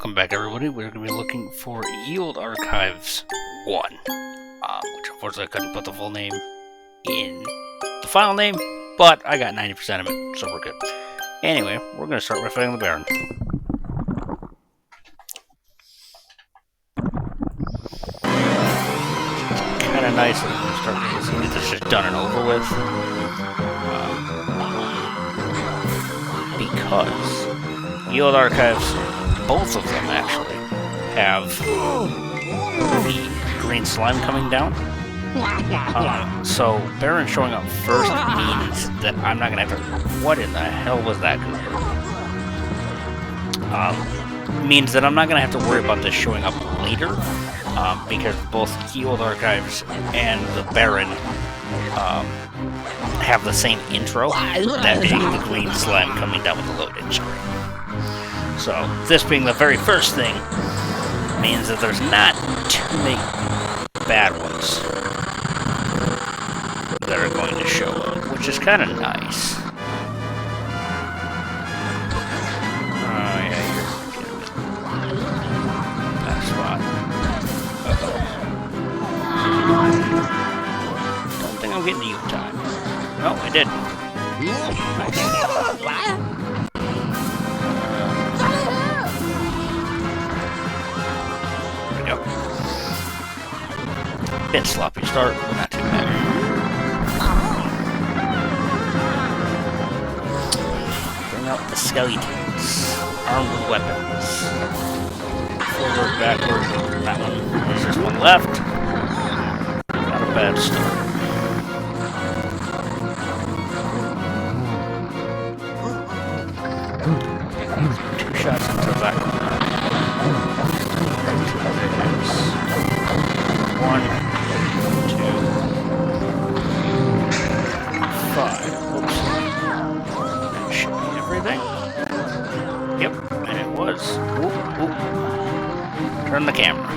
Welcome back, everybody. We're going to be looking for Yield Archives 1, which unfortunately I couldn't put the full name in the file name, but I got 90% of it, so we're good. Anyway, we're going to start by fighting the Baron. Kind of nice that we start to get this just done and over with, because Yield Archives, both of them actually, have the green slime coming down. So Baron showing up first means that I'm not going to have to... What in the hell was that? Means that I'm not going to have to worry about this showing up later, because both Yield Archives and the Baron have the same intro, that being the green slime coming down with the load-in screen. So, this being the very first thing, means that there's not too many bad ones that are going to show up, which is kind of nice. Oh, yeah, you're getting that spot. Don't think I'm getting to you in time. No, I did. Nice. Bit sloppy start, but not too bad. Bring out the skeletons, armed with weapons. Forward, backward, that one. There's just one left. Not a bad start. Two shots into that one. One. 5. Oops. That should be everything. Yep, and it was. Oop, oop. Turn the camera.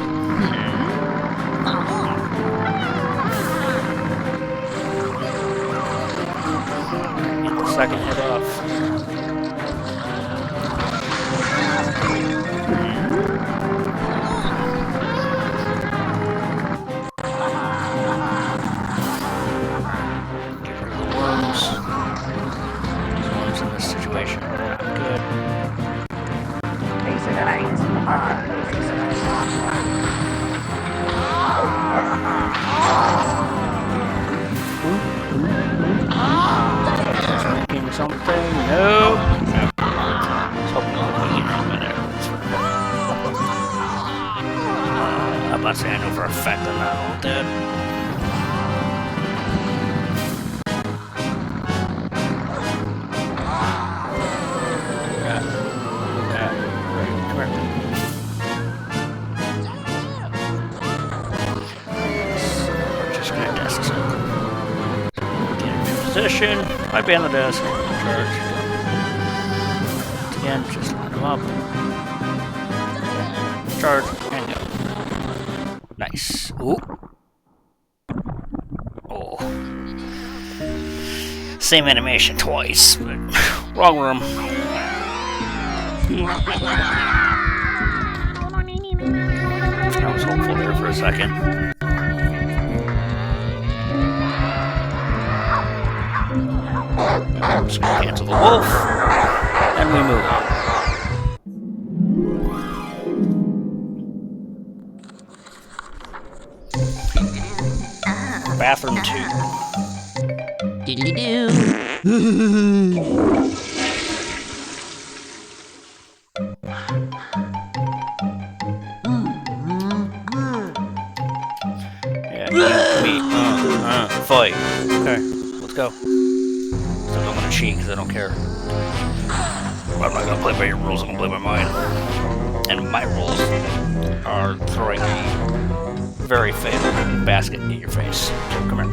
Get the second hit off. Something? No. I was hoping I would get him in there. I'm about to say I know for a fact I'm not all dead. Come here. We're just gonna desk circle. Get into position. Might be on the desk. Charge. Again, just line them up. Charge and go. Nice. Ooh. Oh. Same animation twice, but wrong room. I was hopeful there for a second. I'm just gonna cancel the wolf, and we move on. Bathroom 2. Diddly-doo. Yeah, me, fight. Okay, let's go. I'm gonna cheat because I don't care. I'm not gonna play by your rules, I'm gonna play by mine. And my rules are throwing a very fatal basket in your face. So come here.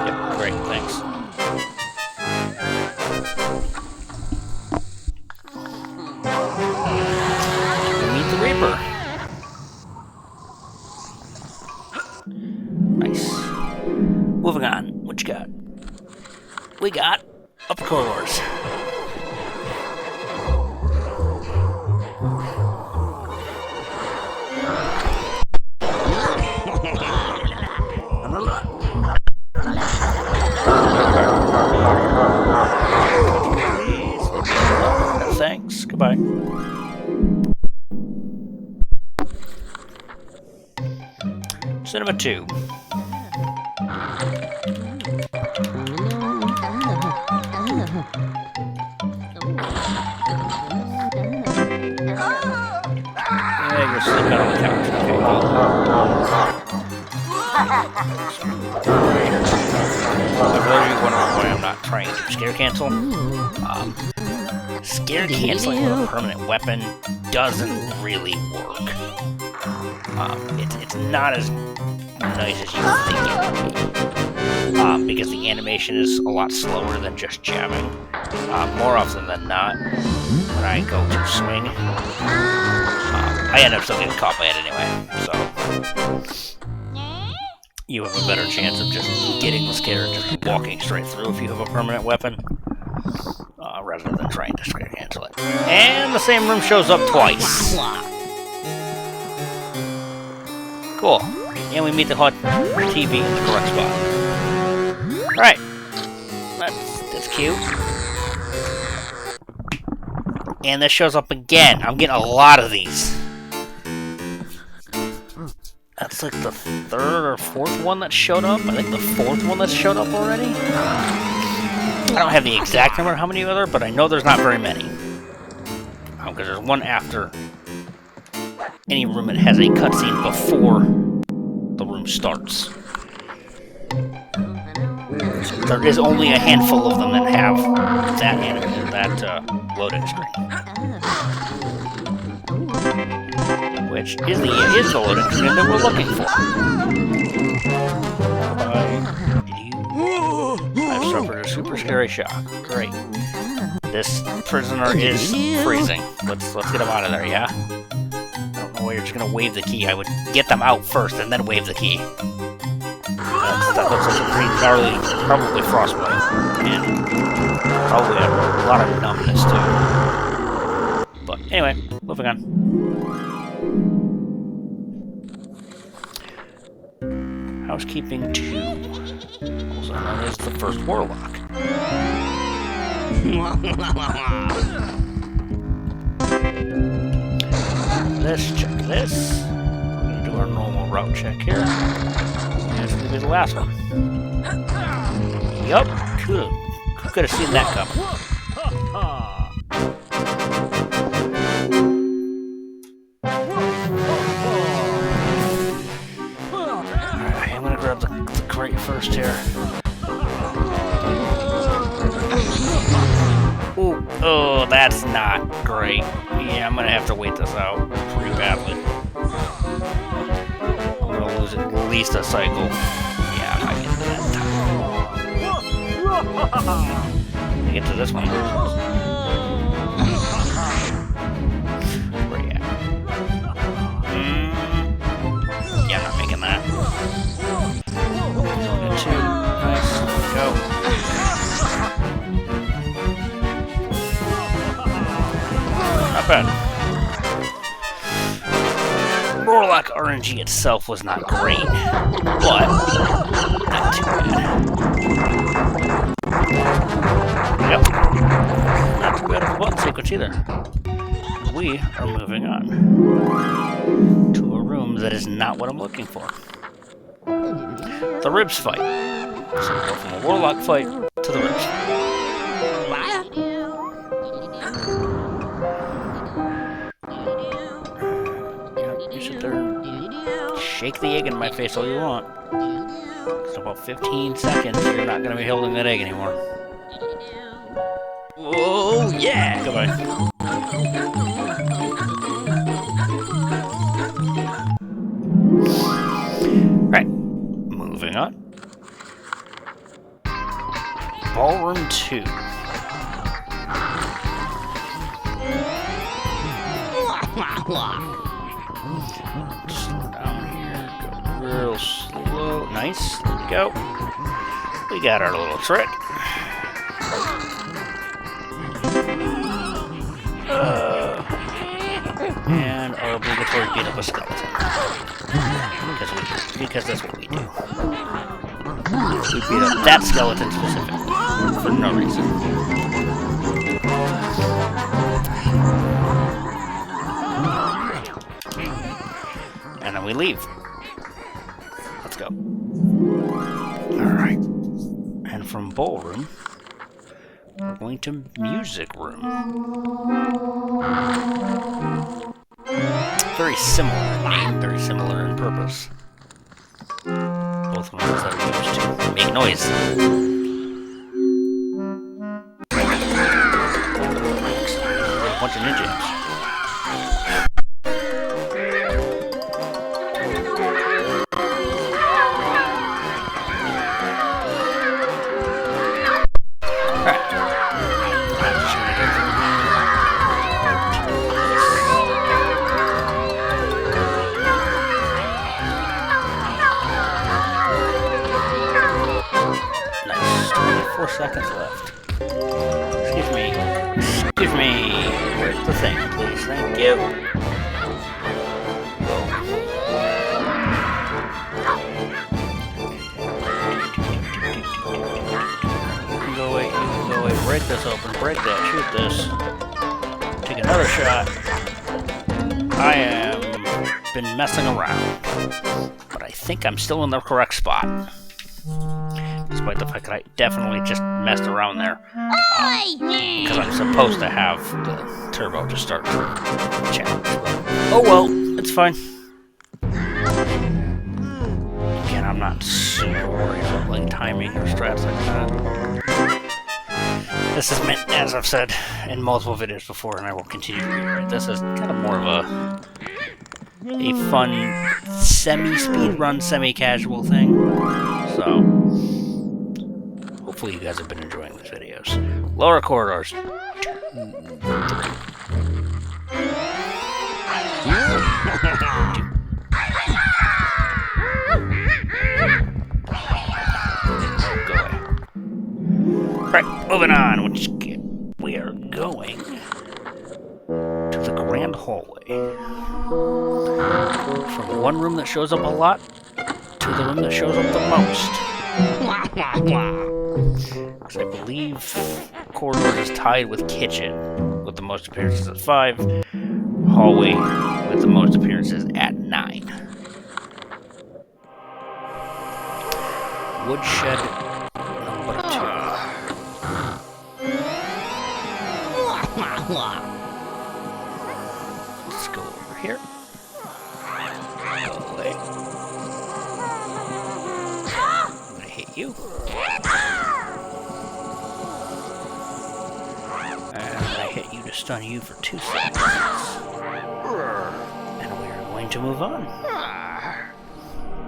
Yep, great, thanks. Meet the Reaper. Nice. Moving on, what you got? We got upper corridors. Goodbye. Cinema 2. Yeah, you're sleeping on the couch. Okay, for those of you wondering why I'm not trying to scare cancel, scare canceling with a permanent weapon doesn't really work. It's not as nice as you think it would be. Because the animation is a lot slower than just jamming. More often than not, when I go to swing, I end up still getting caught by it anyway, so you have a better chance of just getting the scare just walking straight through if you have a permanent weapon, rather than trying to scare cancel it. And the same room shows up twice. Cool. And we meet the hot TV in the correct spot. Alright. That's cute. And this shows up again. I'm getting a lot of these. That's like the third or fourth one that showed up. I think the fourth one that's showed up already. I don't have the exact number of how many are there, but I know there's not very many. Because there's one after any room that has a cutscene before the room starts. So there is only a handful of them that have that loading screen. Which is the loading screen that we're looking for. I've suffered a super scary shock. Great. This prisoner is freezing. Let's get him out of there, yeah? I don't know why you're just gonna wave the key. I would get them out first and then wave the key. That looks like a pretty gnarly, probably frostbite. And probably a lot of numbness too. But anyway, moving on. Housekeeping 2, also known as the first warlock. Let's check this. We're going to do our normal route check here. And it's going to be the last one. Yup, who could have seen that coming? Crate first here. Ooh, oh, that's not great. Yeah, I'm gonna have to wait this out pretty badly. I'm gonna lose at least a cycle. Yeah, I'm not getting to that time. Get to this one. Where you at? Yeah, I'm not making that. Nice. Go. Not bad. Warlock RNG itself was not great, but not too bad. Yep. Not too bad of a button sequence either. We are moving on to a room that is not what I'm looking for. The ribs fight. So we go from a warlock fight to the ribs. Yep, you sit there and shake the egg in my face all you want. So about 15 seconds, you're not going to be holding that egg anymore. Whoa, yeah! Goodbye. Right. Moving on. Ballroom 2. Slow down here. Go real slow. Nice. There we go. We got our little trick. And our obligatory beat up a skeleton. Because that's what we do. We beat up that skeleton specifically. For no reason. leave. Let's go. Alright. And from ballroom, we're going to music room. Very similar name, very similar in purpose. Both rooms that are used to make noise. A bunch of ninjas. Seconds left. Excuse me. Excuse me. Where's the thing, please? Thank you. You can go away. You can go away. Break this open. Break that. Shoot this. Take another shot. I am been messing around, but I think I'm still in the correct spot. Despite the fact that I definitely just messed around there. Because I'm supposed to have the turbo to start the challenge. But, oh well, it's fine. Again, I'm not super worried about like timing or strats like that. This is meant, as I've said in multiple videos before, and I will continue to reiterate, this is kind of more of a fun semi-speedrun, semi-casual thing. So hopefully you guys have been enjoying these videos. Lower corridors. 2, 3. Go away. Right, moving on. We are going to the grand hallway. From one room that shows up a lot to the room that shows up the most. Because I believe corridor is tied with kitchen, with the most appearances at 5. Hallway with the most appearances at 9. Woodshed number 2. Let's go over here. Go away. I'm gonna hit you. To stun you for 2 seconds. And we are going to move on.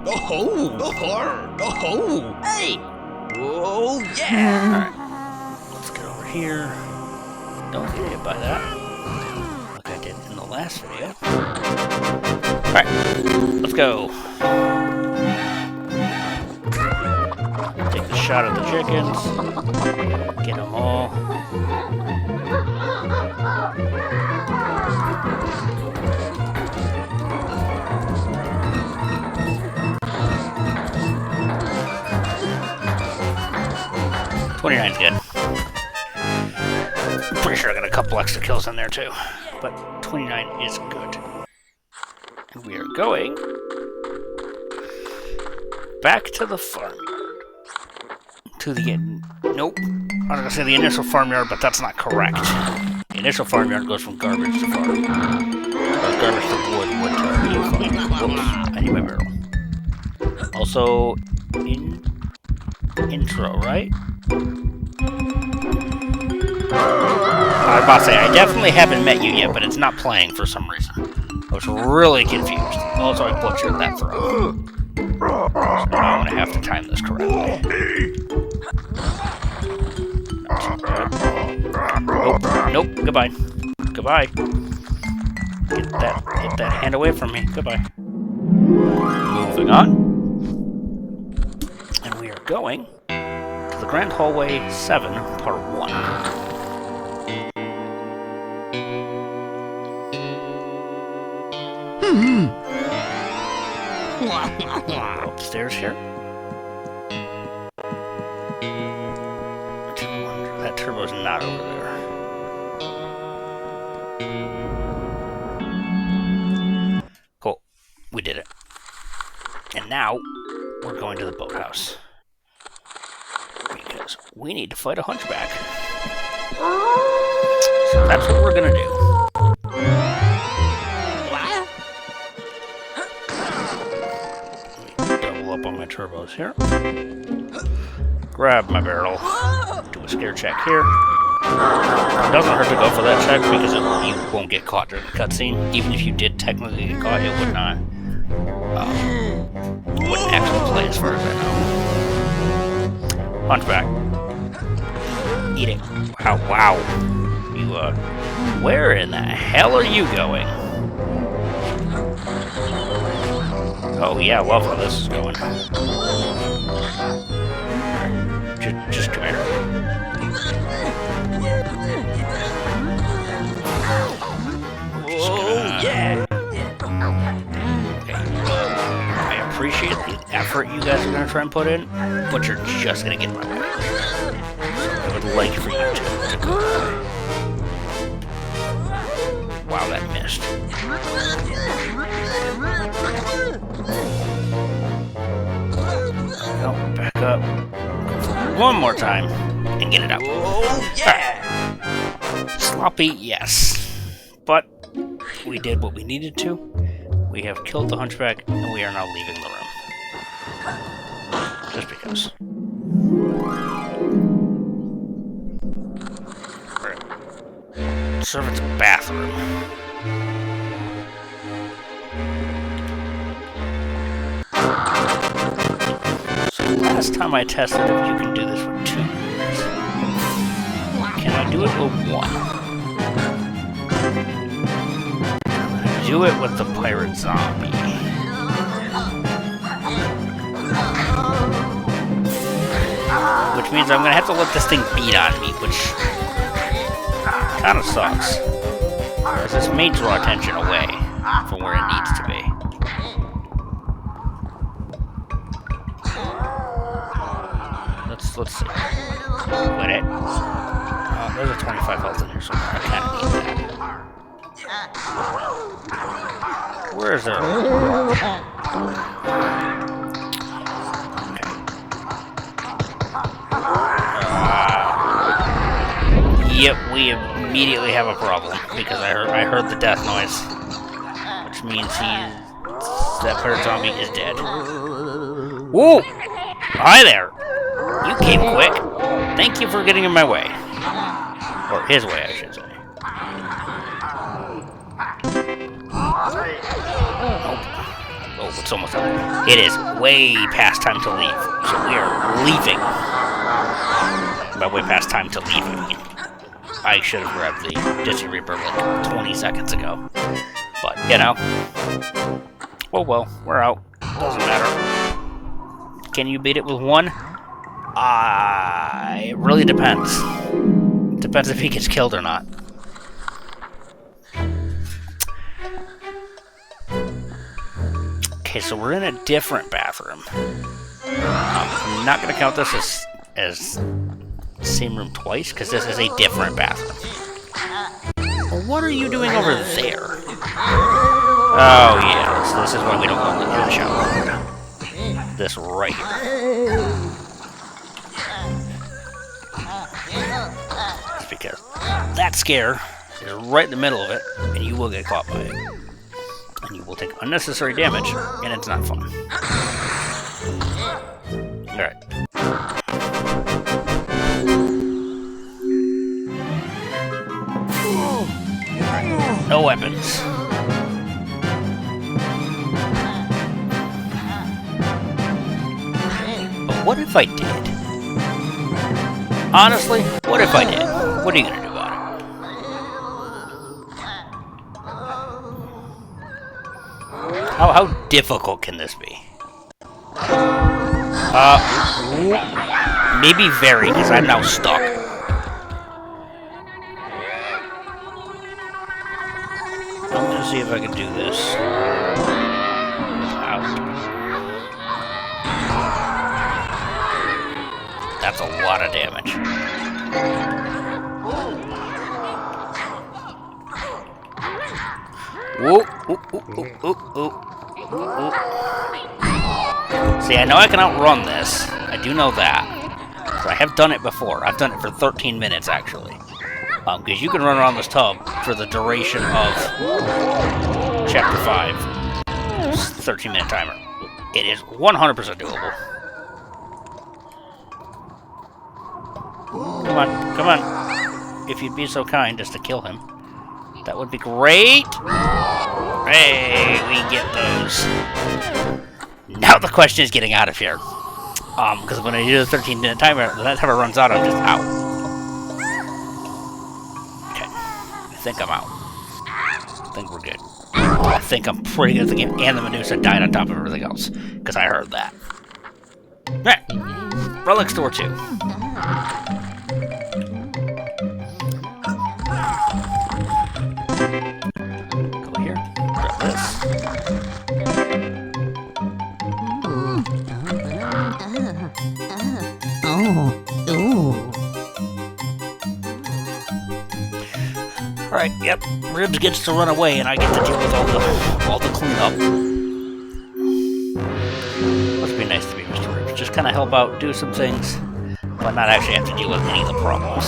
Oh! Hey! Oh, yeah! Alright. Let's get over here. Don't get hit by that. Like I did in the last video. Alright. Let's go. Take a shot at the chickens. Get them all. $29's good. I'm pretty sure I got a couple extra kills in there too, but 29 is good. And we are going back to the farmyard. To the nope. I was gonna say the initial farmyard, but that's not correct. The initial farmyard goes from garbage to farm. Or garbage to wood to farm. Oops, I need my barrel. Also, intro, right? I was about to say, I definitely haven't met you yet, but it's not playing for some reason. I was really confused. Also, I butchered that throw. So now I'm going to have to time this correctly. Nope, goodbye. Goodbye. Get that hand away from me. Goodbye. Moving on. And we are going to the Grand Hallway 7, Part 1. Upstairs here. That turbo's not over there. Cool. We did it. now, we're going to the boathouse. Because we need to fight a hunchback. So that's what we're gonna do. Double up on my turbos here. Grab my barrel. Do a scare check here. It doesn't hurt to go for that check because you won't get caught during the cutscene. Even if you did technically get caught, it would not. Wouldn't actually play as far as I know. Hunchback. Eat it. Wow. You, where in the hell are you going? Oh, yeah, I love how this is going. Just come here. Oh, yeah! Okay. I appreciate the effort you guys are gonna try and put in, but you're just gonna get in my way. So I would like for you to go that way. Wow, that missed. No, back up. One more time, and get it out. Oh, yeah! Sloppy, yes. But we did what we needed to. We have killed the hunchback, and we are now leaving the room. Just because. Servant's bathroom. So last time I tested if you can do this with 2 rooms. Can I do it with 1? Do it with the pirate zombie. Which means I'm gonna have to let this thing beat on me, which kinda sucks. Because this may draw attention away from where it needs to be. Let's see. Quit it. Oh, there's a 25 health in here somewhere. I kinda need that. Where is there? Yep, we immediately have a problem because I heard the death noise, which means that pirate zombie is dead. Whoa! Hi there! You came quick. Thank you for getting in my way, or his way, I should say. Oh, it's almost up. It is way past time to leave, so we are leaving. By way past time to leave, I mean. I should have grabbed the Dizzy Reaper like 20 seconds ago. But, you know. Oh well, we're out. Doesn't matter. Can you beat it with 1? It really depends. Depends if he gets killed or not. Okay, so we're in a different bathroom. I'm not going to count this as same room twice, because this is a different bathroom. Well, what are you doing over there? Oh, yeah, this is why we don't go in the shower. This right here. It's because that scare is right in the middle of it, and you will get caught by it. And you will take unnecessary damage, and it's not fun. Alright. No weapons. But what if I did? Honestly, what if I did? What are you gonna do about it? How difficult can this be? Maybe very, because I'm now stuck. I'm gonna see if I can do this. Out. That's a lot of damage. Whoa! Ooh, ooh, ooh, ooh, ooh, ooh. See, I know I can outrun this. I do know that. So I have done it before. I've done it for 13 minutes, actually. Because you can run around this tub for the duration of Chapter 5. It's a 13-minute timer. It is 100% doable. Come on, come on. If you'd be so kind as to kill him. That would be great. Hey, we get those. Now the question is getting out of here. Because when I do the 13-minute timer, that timer runs out, I'm just out. Okay. I think I'm out. I think we're good. I think I'm pretty good at the game. And the Medusa died on top of everything else. Because I heard that. Alright. Relic Store 2. Go here. Grab this. Alright, yep. Ribs gets to run away and I get to deal with all the cleanup. Must be nice to be Mr. Ribs. Just kind of help out, do some things, but not actually have to deal with any of the problems.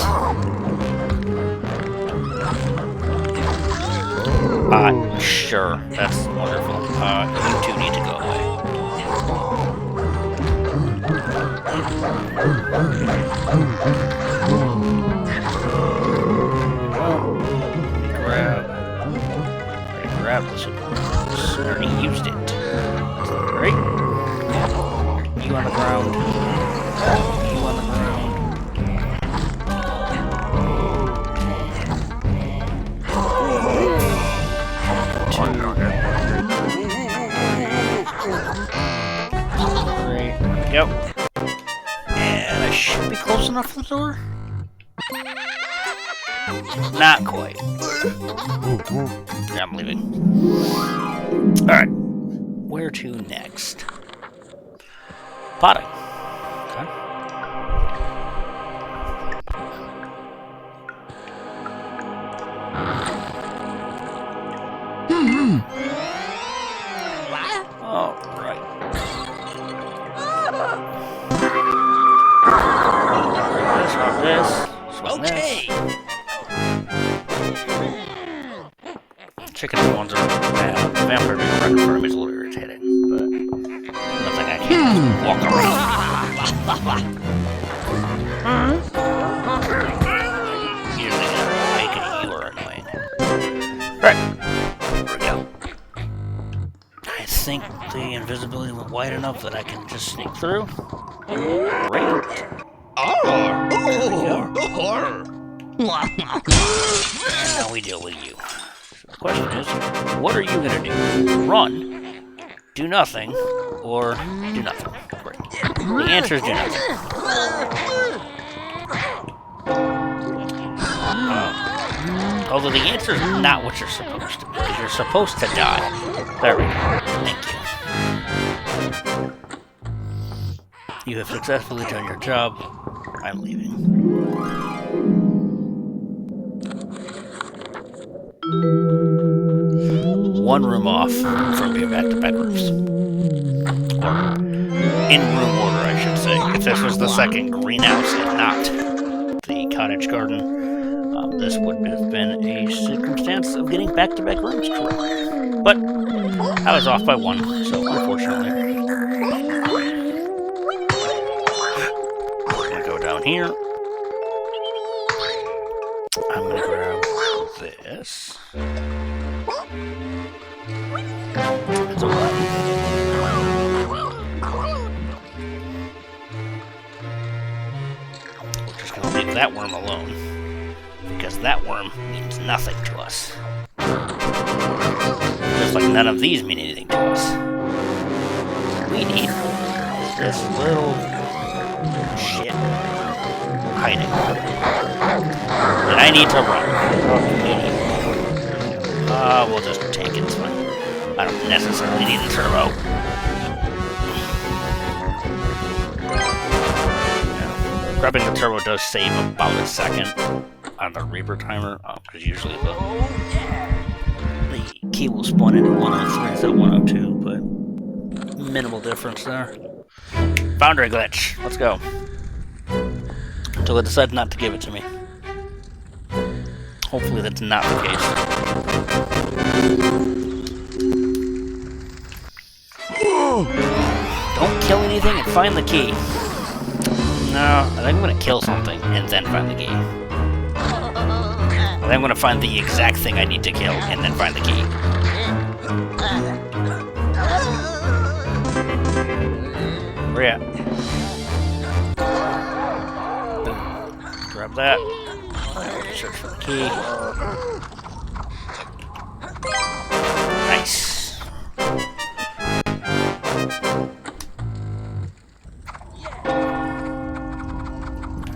Sure. That's wonderful. You two need to go away. Grab this one. I already used it. Right? You on the ground. You on the ground. Three. Yep. And I should be close enough for the door? Not quite. Yeah, I'm leaving. Alright. Where to next? Potting. Okay. Alright. Swap this. Swap this. Chicken ones are bad. Vampire being record for him is a little irritating, but nothing I can walk around. Usually making you are annoying. Right. There we go. I think the invisibility went wide enough that I can just sneak through. Great. And now we deal with you. The question is, what are you going to do? Run, do nothing, or do nothing? Great. The answer is do nothing. Although the answer is not what you're supposed to be, because you're supposed to die. There we go. Thank you. You have successfully done your job. I'm leaving. One room off from being back-to-back rooms. Or in room order, I should say. If this was the second greenhouse and not the cottage garden, this would have been a circumstance of getting back-to-back rooms correct. But I was off by one, so unfortunately. I'm gonna go down here. I'm gonna grab this. That's alright. We're just gonna leave that worm alone. Because that worm means nothing to us. Just like none of these mean anything to us. What we need is this little shit hiding. And I need to run. We'll just take it, it's fine. I don't necessarily need a turbo. Yeah. Grabbing the turbo does save about a second on the Reaper timer, because usually the key will spawn in at 103 instead of 102, but minimal difference there. Foundry glitch. Let's go. Until they decide not to give it to me. Hopefully that's not the case. Don't kill anything and find the key. No, I think I'm gonna kill something and then find the key. I think I'm gonna find the exact thing I need to kill and then find the key. Where you at? Boom. Grab that. Search for the key. Nice.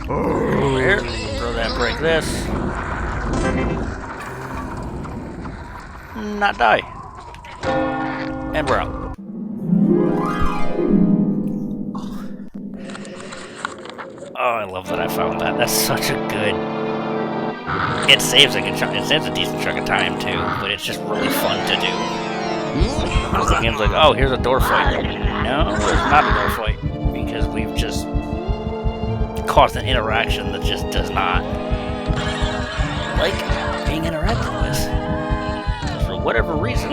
Over here. Throw that, break this. Not die. And we're out. Oh, I love that I found that. That's such a good... It saves a good chunk. It saves a decent chunk of time too, but it's just really fun to do. The game's like, oh, here's a door fight. No, there's not a door fight because we've just caused an interaction that just does not like being interacted with for whatever reason.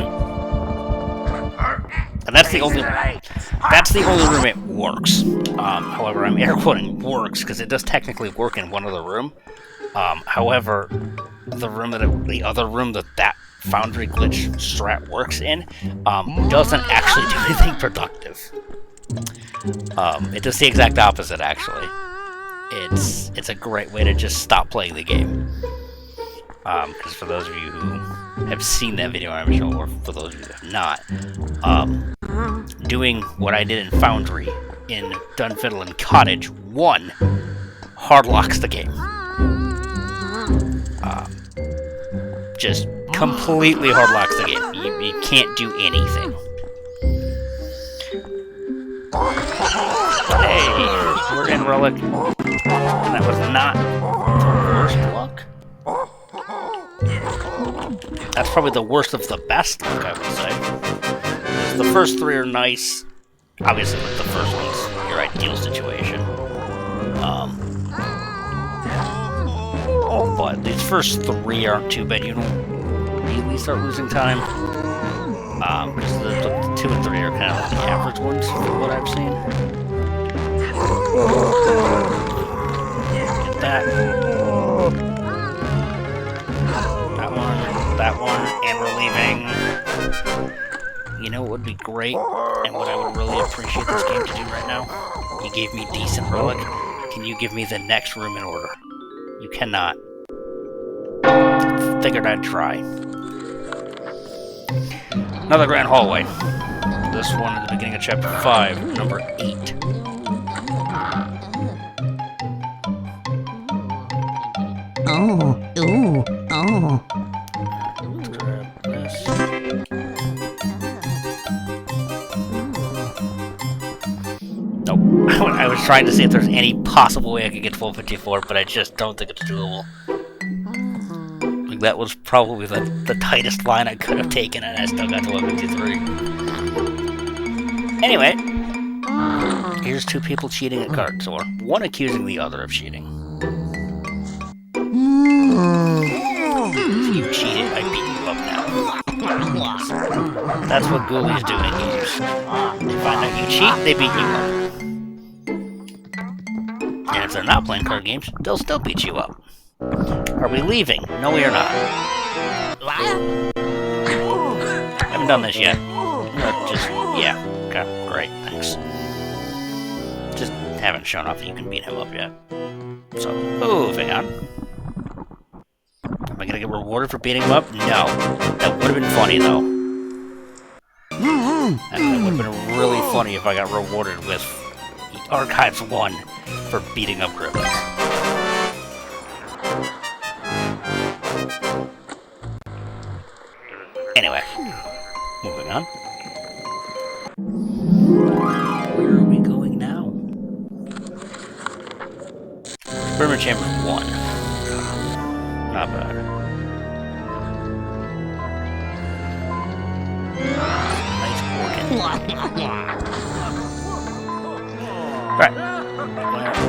And that's the only room it works. However, I'm air quoting works because it does technically work in one other room. However, the other room that Foundry glitch strat works in doesn't actually do anything productive. It does the exact opposite, actually. It's a great way to just stop playing the game. Because for those of you who have seen that video, I'm sure, or for those of you who have not, doing what I did in Foundry in Dunfiddle and Cottage 1 hard locks the game. Just completely hard locks the game. You can't do anything. Hey, we're in Relic. And that was not the worst luck. That's probably the worst of the best luck, I would say. The first three are nice. Obviously, like the first one's your ideal situation. But these first three aren't too bad. You don't really start losing time. Because the 2 and 3 are kind of like the average ones from what I've seen. Get that. That one, and we're leaving. You know what would be great, and what I would really appreciate this game to do right now? You gave me decent relic. Can you give me the next room in order? You cannot. Figured I'd try. Another grand hallway. This one at the beginning of chapter 5, number 8. Oh. Let's grab this. Nope. I was trying to see if there's any possible way I could get 1254, but I just don't think it's doable. That was probably the tightest line I could have taken, and I still got to 1153. Anyway, here's 2 people cheating at cards, or one accusing the other of cheating. If you cheated, I beat you up now. That's what Ghoulies do in games. They find out you cheat, they beat you up. And if they're not playing card games, they'll still beat you up. Are we leaving? No, we are not. Haven't done this yet. Yeah. Okay, great, thanks. Just haven't shown off that you can beat him up yet. So, moving on. Am I gonna get rewarded for beating him up? No. That would have been funny, though. That would have been really funny if I got rewarded with Archives 1 for beating up Griffins. Anyway, moving on. Where are we going now? Experiment Chamber 1. Not bad. Nice organ. Right.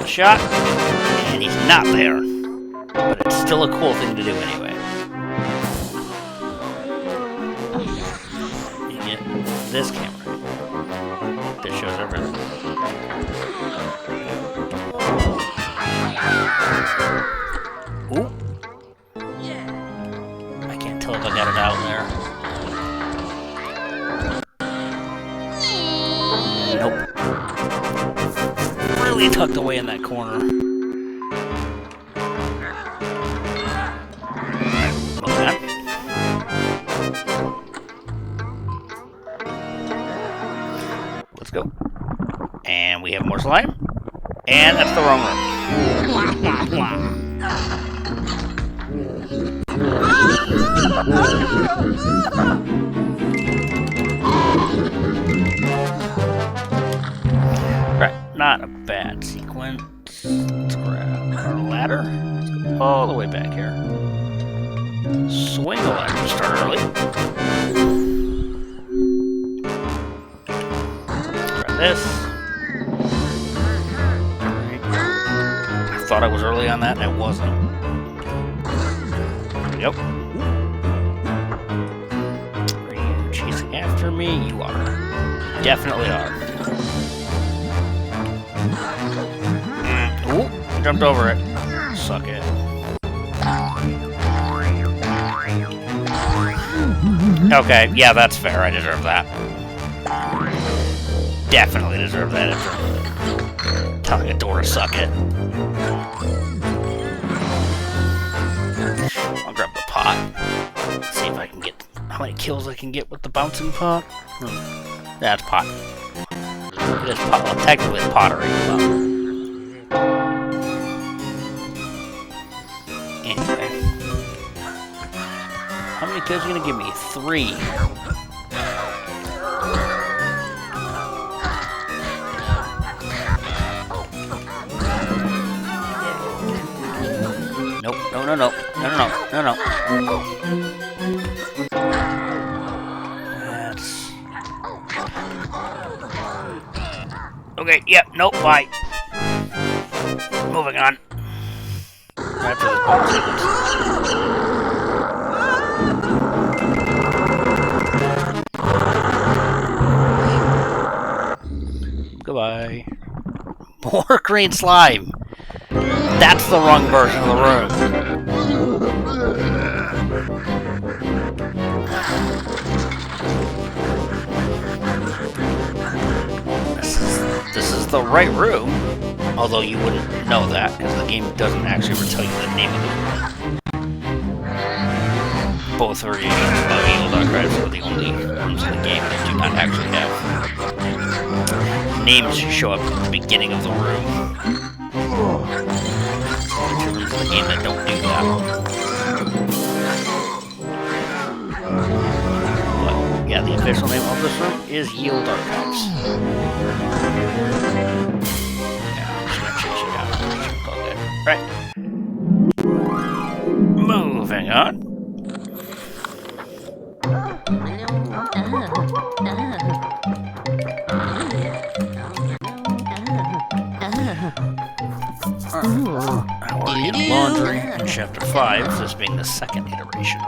Shot. And he's not there. But it's still a cool thing to do anyway. You get this camera. This shows everything. Ooh. I can't tell if I got it out there. Nope. Really tucked away in that corner. Okay. Let's go. And we have more slime. And that's the wrong room. Right, not a bad sequence. Let's grab our ladder. Let's go all the way back here. Swing the ladder to start early. Grab this. I thought I was early on that and I wasn't. Yep. Are you chasing after me? You are. Definitely are. Ooh, jumped over it. Suck it. Okay, yeah, that's fair. I deserve that. Definitely deserve that after telling a door to suck it. I'll grab the pot. See if I can get how many kills I can get with the bouncing pot. That's pot. It is pot. Well, technically it's pottery. Anyway. How many kills are you gonna give me? 3. Nope. No. That's... Okay, yep, nope, bye. Moving on. After this ball sequence. Goodbye. More green slime. That's the wrong version of the room. This is the right room, although you wouldn't know that because the game doesn't actually ever tell you the name of the room. Both variations of Evil Dark Rides are the only rooms in the game that do not actually have names show up at the beginning of the room. There's 2 rooms in the game that don't do that. But, yeah, the official name of this room is Yield Archives. Yeah, I'm just gonna chase you down. Okay. Right. Moving on. We're in laundry in chapter 5, this being the second iteration.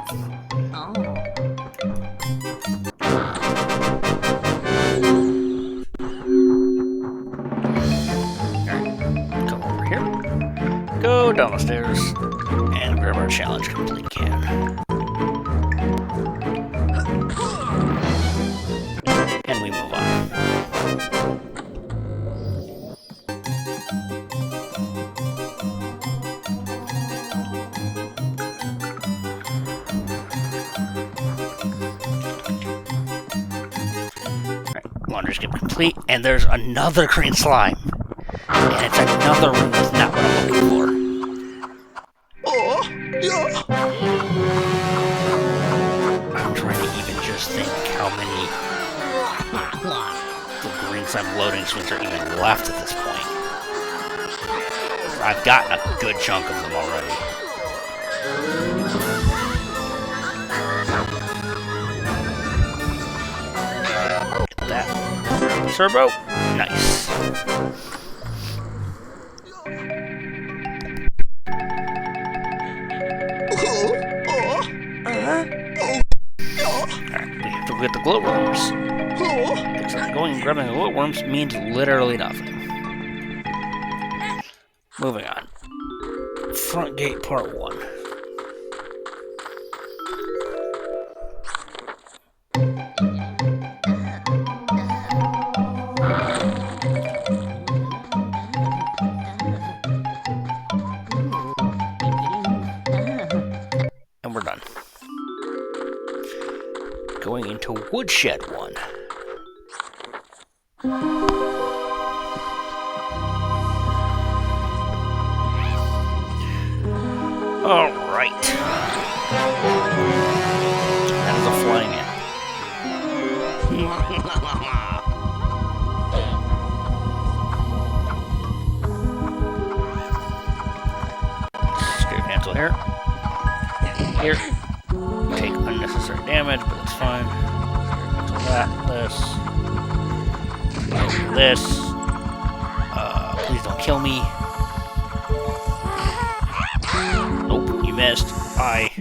Alright, come over here, go down the stairs, and grab our challenge complete can. And we move on. Laundry skip complete, and there's another green slime. And it's another room that's not what I'm looking for. I'm trying to even just think how many the green slime loading screens are even left at this point. I've gotten a good chunk of them already. That Turbo? Nice. Alright, we have to get the glowworms. Except going and grabbing the glowworms means literally nothing. Moving on. Front gate part 1. And we're done. Going into Woodshed 1. Alright. That is a flying ant. Scare cancel here. Here. Take unnecessary damage, but it's fine. Cancel that. This. Please don't kill me. Nope, you missed. Bye.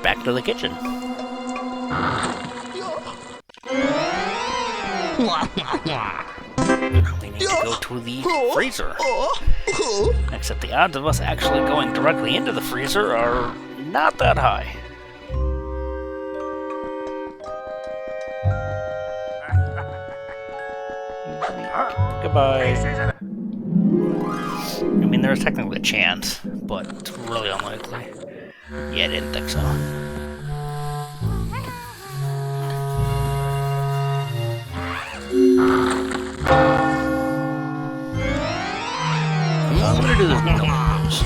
Back to the kitchen. We need to go to the freezer. Except the odds of us actually going directly into the freezer are not that high. Goodbye. I mean, there's technically a chance, but it's really unlikely. Yeah, I didn't think so. I'm gonna do this no moves.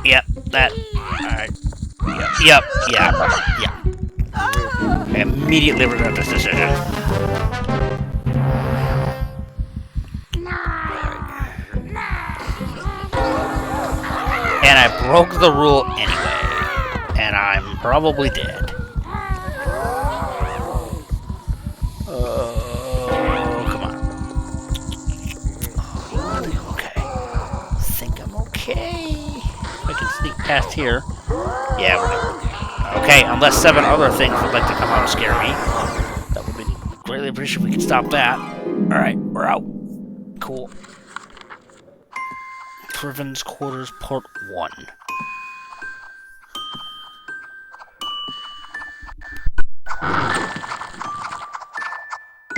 Yep, that. Alright. Yep. I immediately regret this decision. And I broke the rule anyway. And I'm probably dead. Come on. Okay. I think I'm okay. If I can sneak past here. Yeah, we're good. Okay, unless 7 other things would like to come out and scare me. That would be greatly appreciated if we could stop that. Alright, we're out. Cool. Priven's Quarters Part 1.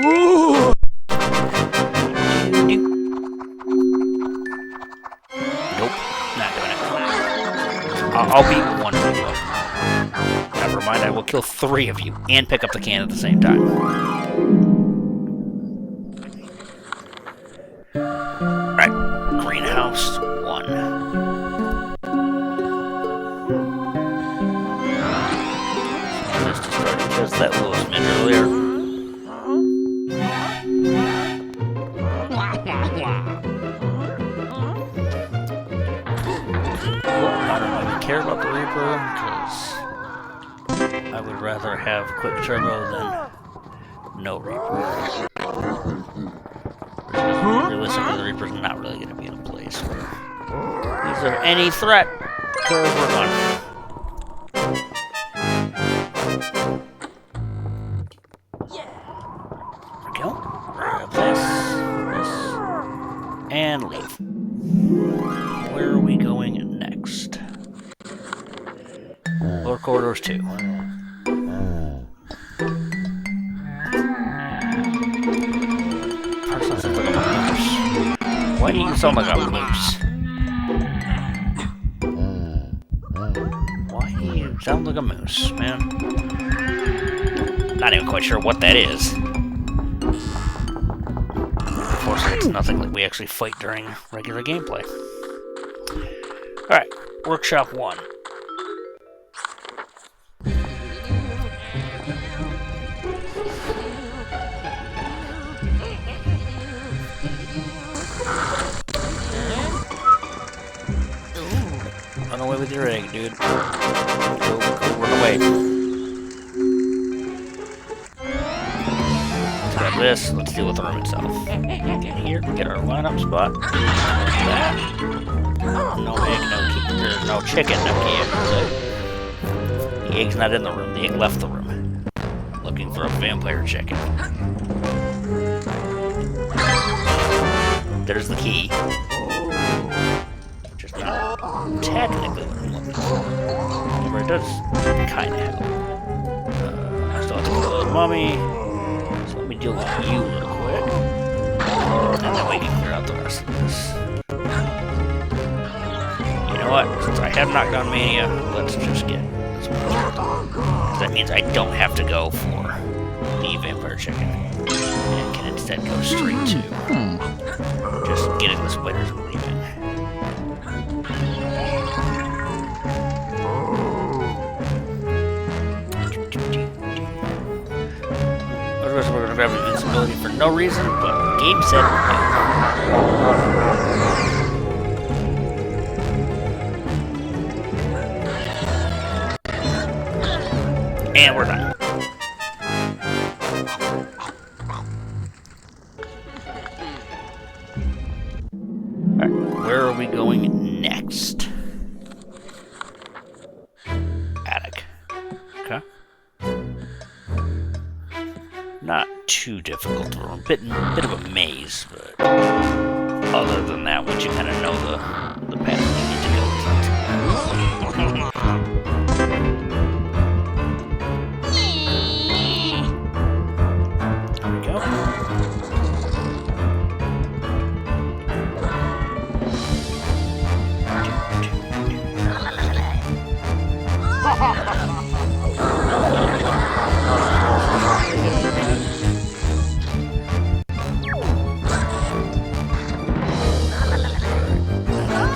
Ooh. Nope, not doing it. I'll beat one of you up. Never mind, I will kill 3 of you and pick up the can at the same time. Alright, greenhouse 1. Just to start just that little smidge earlier. I don't really care about the Reaper, because I would rather have quick turbo than no Reaper. Realistically, the Reaper's not really going to be in a place where is there any threat to overrun. There we go. Grab this, and leave. Where are we going next? Lower corridors 2. Why do you sound like a moose? Why do you sound like a moose, man? Not even quite sure what that is. Unfortunately, it's nothing like we actually fight during regular gameplay. Alright, Workshop 1. with your egg, dude. Go run away. Let's grab this. Let's deal with the room itself. Get in here. Get our lineup spot. That. No egg, no chicken, no key. The egg's not in the room. The egg left the room. Looking for a vampire chicken. There's the key. Just not technically what I'm looking for. However, it does kind of help. I still have to kill the mummy. So let me deal with you real quick. And then we can clear out the rest of this. You know what? Since I have knockdown mania, let's just get this one killed. Because that means I don't have to go for the vampire chicken. And can instead go straight to just getting the spiders and leaving. Otherwise, we're gonna grab invincibility for no reason, but the game said no. And we're done. Alright, where are we going next? Attic. Okay. Not too difficult. A bit of a maze, but other than that, once you kind of know the path you need to go, it's not too bad. There we go.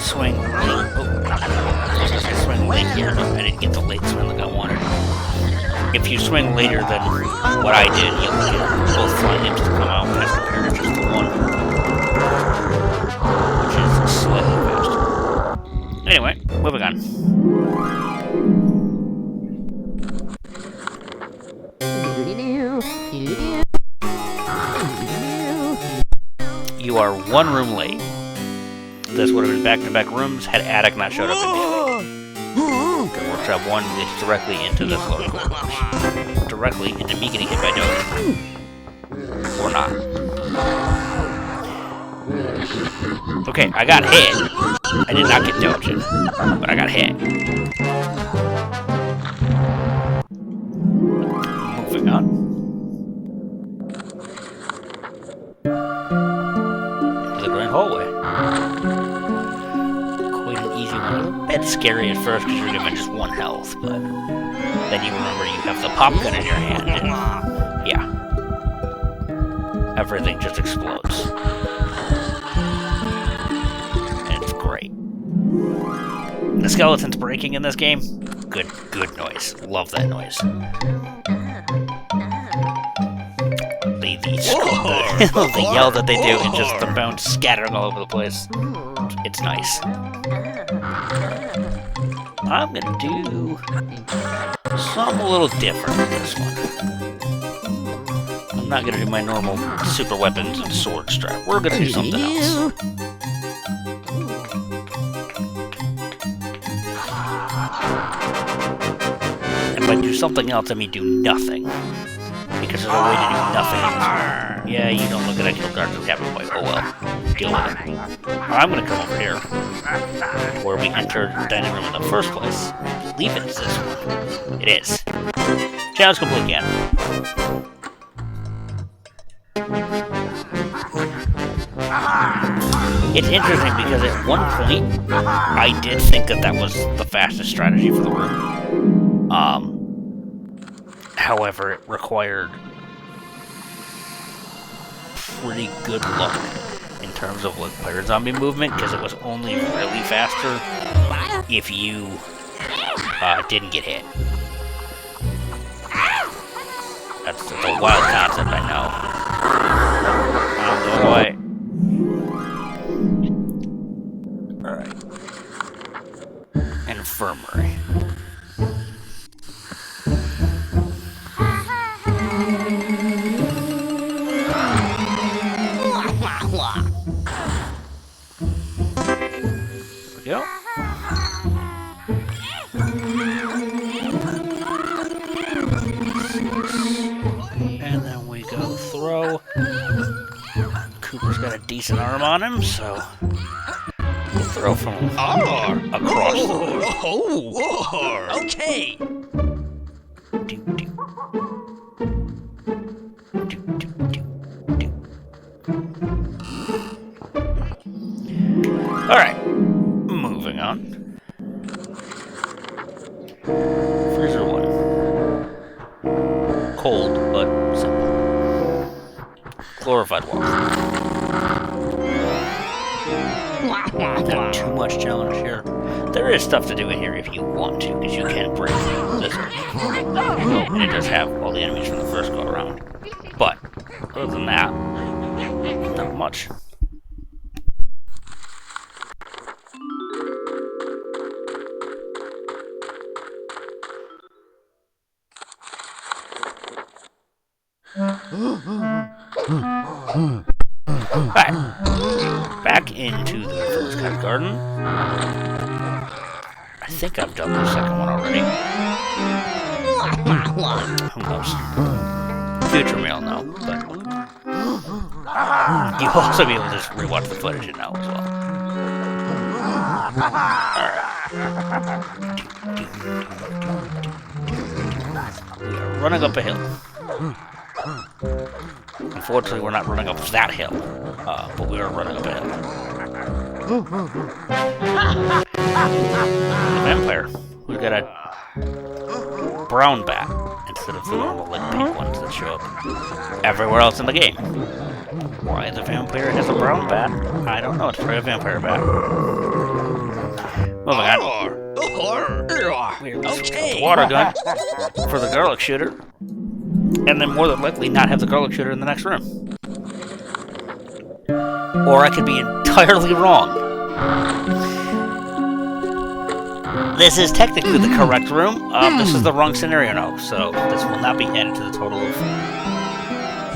Swing late. Swing late here. I didn't get the late swing like I wanted. If you swing later than what I did, you'll get both flying imps to come out as compared to just the one, which is slightly faster. Anyway, moving on. You are one room late. This would have been back-to-back rooms had Attic not showed up immediately. Workshop 1 leads directly into this lower corridors. Directly into me getting hit by Doge. Or not. Okay, I got hit. I did not get Doge, but I got hit. Moving on. Into the grand hallway. A bit scary at first because you're given just one health, but then you remember you have the pop gun in your hand, and yeah, everything just explodes. And it's great. The skeleton's breaking in this game. Good noise. Love that noise. The yell that they do and just the bones scattering all over the place. It's nice. I'm gonna do something a little different with this one. I'm not gonna do my normal super weapons and sword strap. We're gonna do something else. And by do something else, I mean do nothing. Because there's a way to do nothing in this one. Yeah, you don't look at that kill guard to Captain White. Oh well. Deal with it. I'm gonna come over here. Where we entered the dining room in the first place. I believe it's this one. It is. Challenge complete again. It's interesting because at one point, I did think that was the fastest strategy for the room. However, it required pretty good luck in terms of like pirate zombie movement, because it was only really faster if you didn't get hit. That's a wild concept, I know. I'm going away. Alright. And Cooper's got a decent arm on him, so we'll throw from across the room. Okay. Alright, moving on. Freezer 1. Cold, but simple. Glorified walk. Not too much challenge here. There is stuff to do in here if you want to, because you can break this. And it does have all the enemies from the first go around. But, other than that, not much. Alright, back into the Village Cat Garden. I think I've done the second one already. Who knows? Future me will know, but you'll also be able to just rewatch the footage and know as well. Alright. We are running up a hill. Unfortunately, we're not running up that hill, but we are running up a hill. The vampire, who's got a brown bat instead of the normal like pink ones that show up everywhere else in the game. Why the vampire has a brown bat? I don't know. It's probably a vampire bat. Moving on. We're going to switch out the water gun for the garlic shooter. And then more than likely not have the garlic shooter in the next room. Or I could be entirely wrong. This is technically the correct room. This is the wrong scenario now, so this will not be added to the total of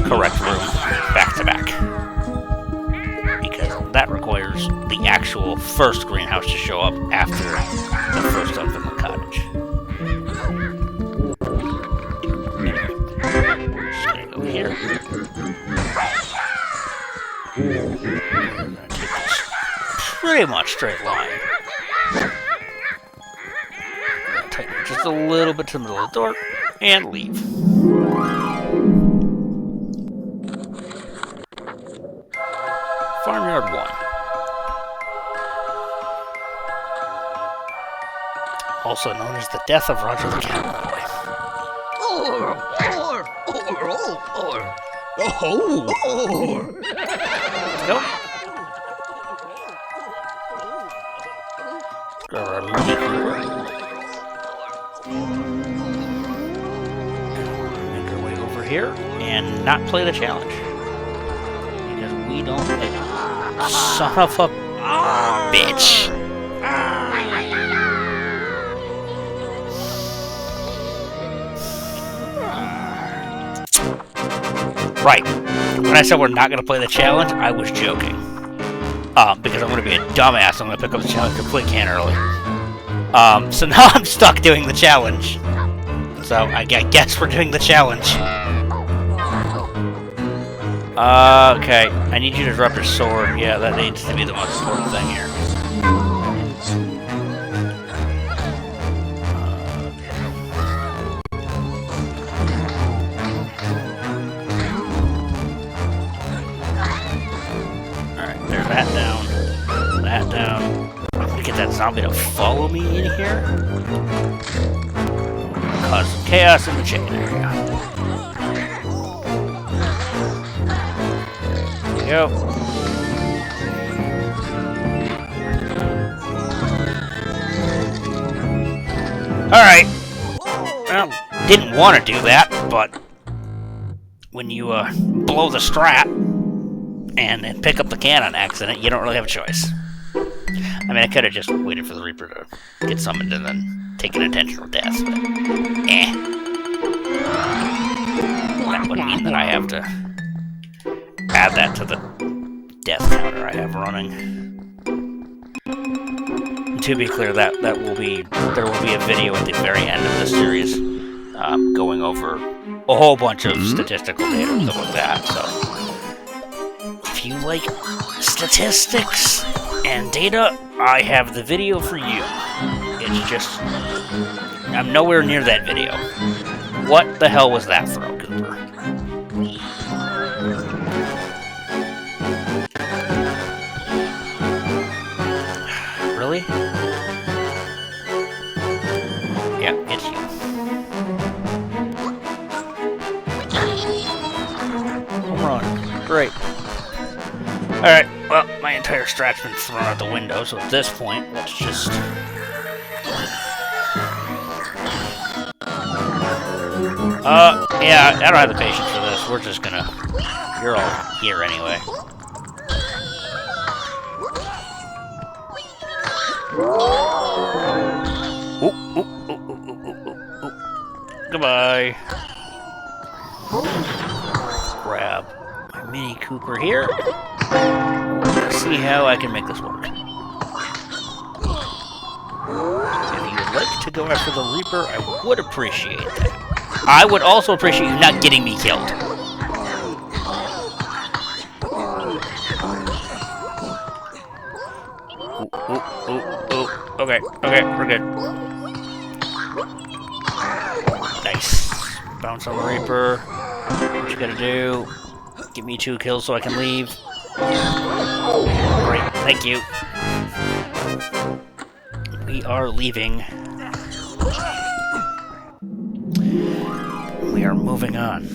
correct room back to back. Because that requires the actual first greenhouse to show up after the first Unfinland Cottage. Here. We're gonna take this pretty much straight line. We're gonna tighten it just a little bit to the middle of the door and leave. Farmyard 1. Also known as the death of Roger the Cowboy. Let's go. Grab our mini Cooper. Make our way over here and not play the challenge. Because we don't like son of a bitch. Right. When I said we're not going to play the challenge, I was joking. Because I'm going to be a dumbass. I'm going to pick up the challenge complete can early. So now I'm stuck doing the challenge. So I guess we're doing the challenge. Okay. I need you to drop your sword. Yeah, that needs to be the most important thing here. That down. I'm gonna get that zombie to follow me in here. Cause some chaos in the chicken area. There we go. Alright. Well, didn't want to do that, but when you blow the strat and then pick up the can on accident, you don't really have a choice. I mean, I could have just waited for the Reaper to get summoned and then taken intentional death, but that would mean that I have to add that to the death counter I have running. And to be clear, there will be a video at the very end of this series going over a whole bunch of statistical data and stuff like that, so if you like statistics and data, I have the video for you. It's just... I'm nowhere near that video. What the hell was that throw, Cooper? Really? Yeah, it's you. Home run. Great. Alright, well, my entire strat's been thrown out the window, so at this point, let's just... yeah, I don't have the patience for this. We're just gonna... You're all here anyway. Goodbye. Grab my Mini Cooper here. Let's see how I can make this work. If you would like to go after the Reaper, I would appreciate that. I would also appreciate you not getting me killed. Okay, we're good. Nice. Bounce on the Reaper. What you gotta do? Give me 2 kills so I can leave. Great, thank you. We are leaving. We are moving on.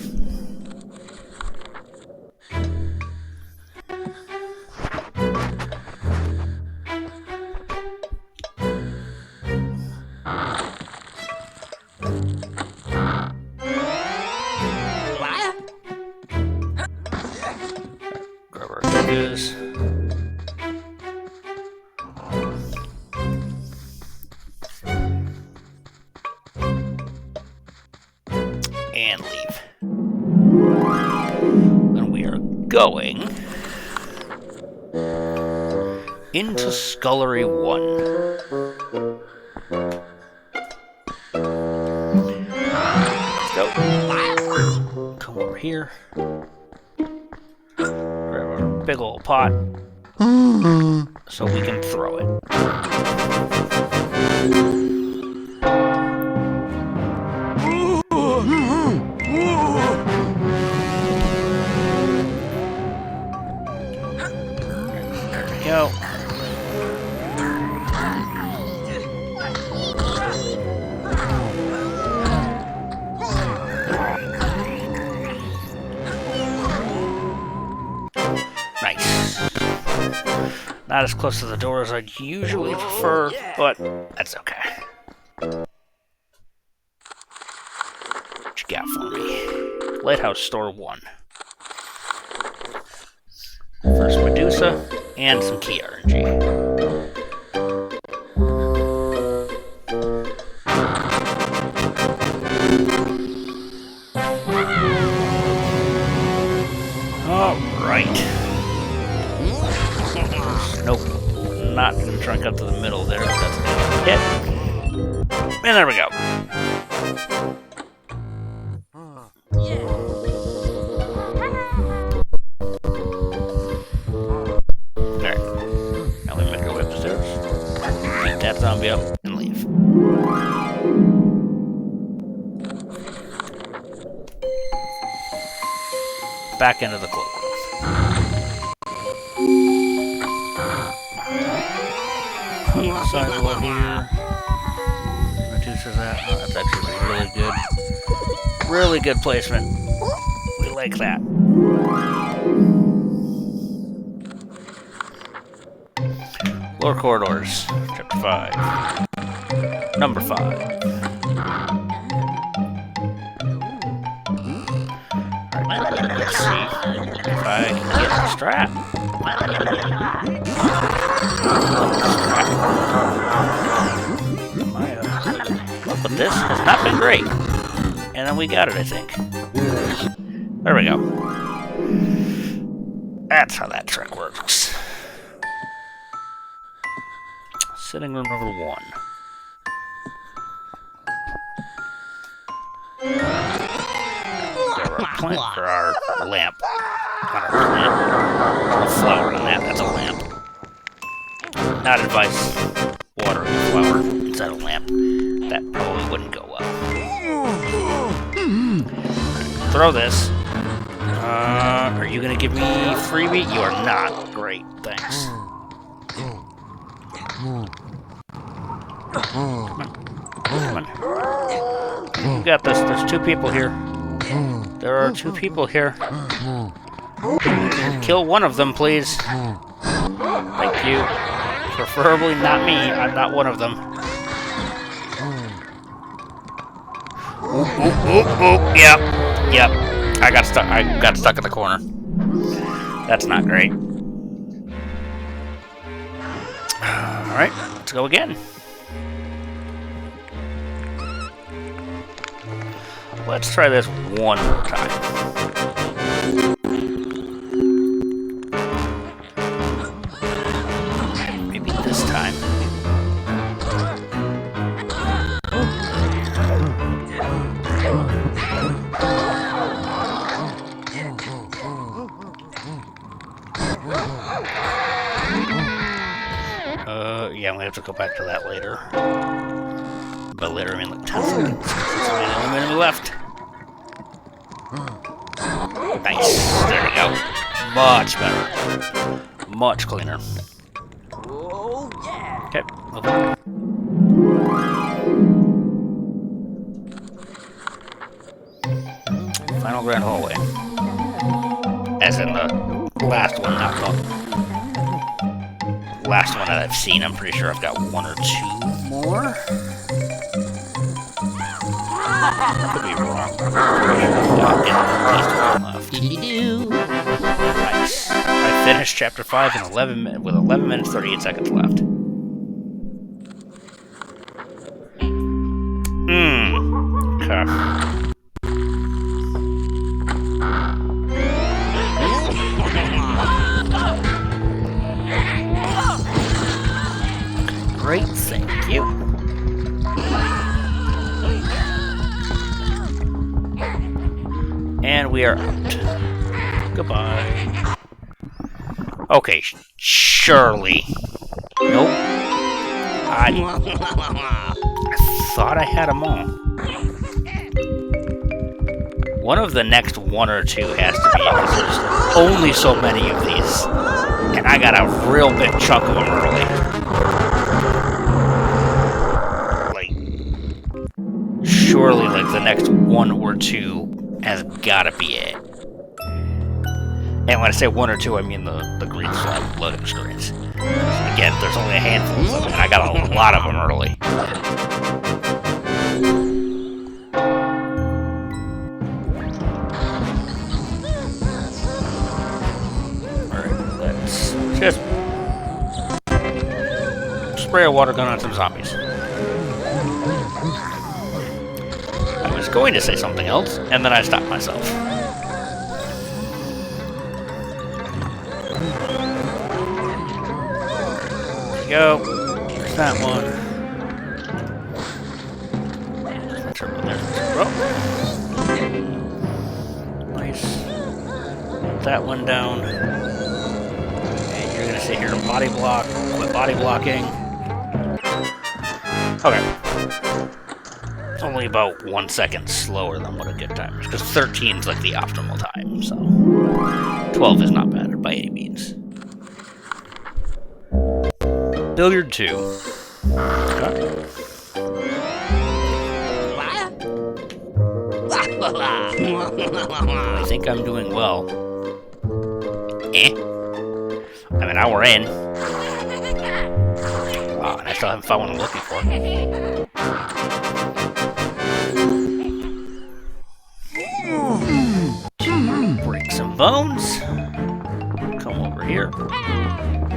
Grab our cookies. And leave. And we are going into Scullery 1. Let's go. Come over here. Grab our big old pot so we can throw it. Go. Nice. Not as close to the door as I'd usually prefer, but that's okay. What you got for me? Lighthouse Store 1. First Medusa, and some key RNG. Alright. Nope. Not gonna try and cut to the middle there. That's gonna hit. And there we go. That zombie up and leave. Back into the cloakroom. Sidewall here. Medusa's that. Oh, that's actually really good. Really good placement. We like that. Lower corridors, chapter 5. Number 5. Alright, let's see if I can get the strap. My luck with this has not been great. And then we got it, I think. There we go. That's how that trick works. Sitting room number 1. Grab our plant for our lamp. Not our plant. not advise watering a flower inside a lamp. That probably wouldn't go well. Throw this. Are you gonna give me freebie? You are not. Great, thanks. Come on. You got this. There's 2 people here. There are 2 people here. Kill one of them, please. Thank you. Preferably not me. I'm not one of them. Ooh. Yep. I got stuck in the corner. That's not great. Alright, let's go again. Let's try this one more time. Maybe this time. Yeah, I'm gonna have to go back to that later. But later, I mean like 10 seconds. That's only the only minute left. Nice. There we go. Much better. Much cleaner. Okay, moving on. Final grand hallway. As in the last one, not the last one that I've seen. I'm pretty sure I've got 1 or 2 more. Could be wrong. I've got at least 1 left. Nice. I finished chapter 5 in 11 with 11 minutes 38 seconds left. Okay. Great, thank you. And we are out. Goodbye. Okay, surely. Nope. I thought I had them all. One of the next 1 or 2 has to be, because there's only so many of these. And I got a real big chunk of them early. Surely, like, the next 1 or 2 has gotta be it. And when I say 1 or 2, I mean the green flag loading screens. Again, there's only a handful of them, and I got a lot of them early. Alright, let's just spray a water gun on some zombies. I was going to say something else, and then I stopped myself. There we go. There's that one. Nice. Put that one down. And you're gonna sit here and body block. Quit body blocking. Okay. Only about 1 second slower than what a good time is, because 13 is like the optimal time, so 12 is not bad by any means. Billiard 2. Okay. I think I'm doing well. I mean, now we're in. Wow, and I still haven't found what I'm looking for. Break some bones. Come over here.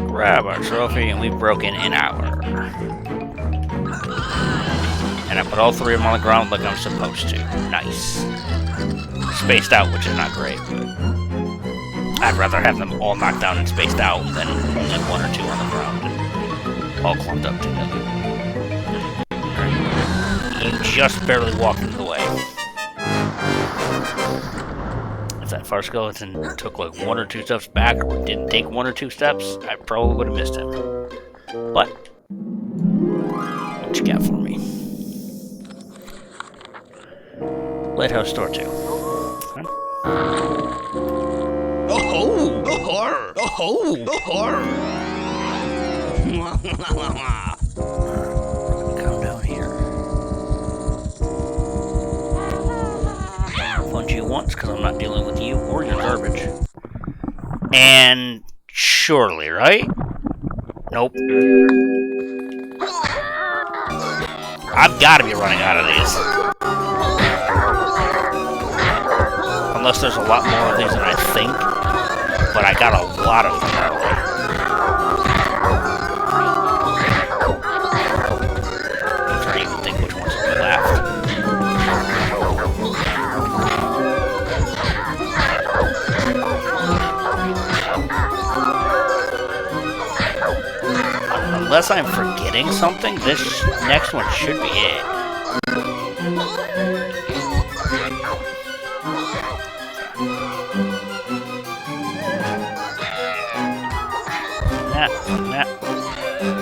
Grab our trophy, and we've broken an hour. And I put all 3 of them on the ground like I'm supposed to. Nice. Spaced out, which is not great, but I'd rather have them all knocked down and spaced out than only 1 or 2 on the ground and all clumped up together. Right. You just barely walked into the way. If that far skeleton took like 1 or 2 steps back, or didn't take 1 or 2 steps, I probably would have missed him. But what you got for me? Lighthouse Store 2. Huh? Oh! Come down here. Punch you once because I'm not dealing with you or your garbage. And surely, right? Nope. I've got to be running out of these. Unless there's a lot more of these than I think. But I got a lot of them early. I'm trying to even think which ones are left. Unless I'm forgetting something, this next one should be it.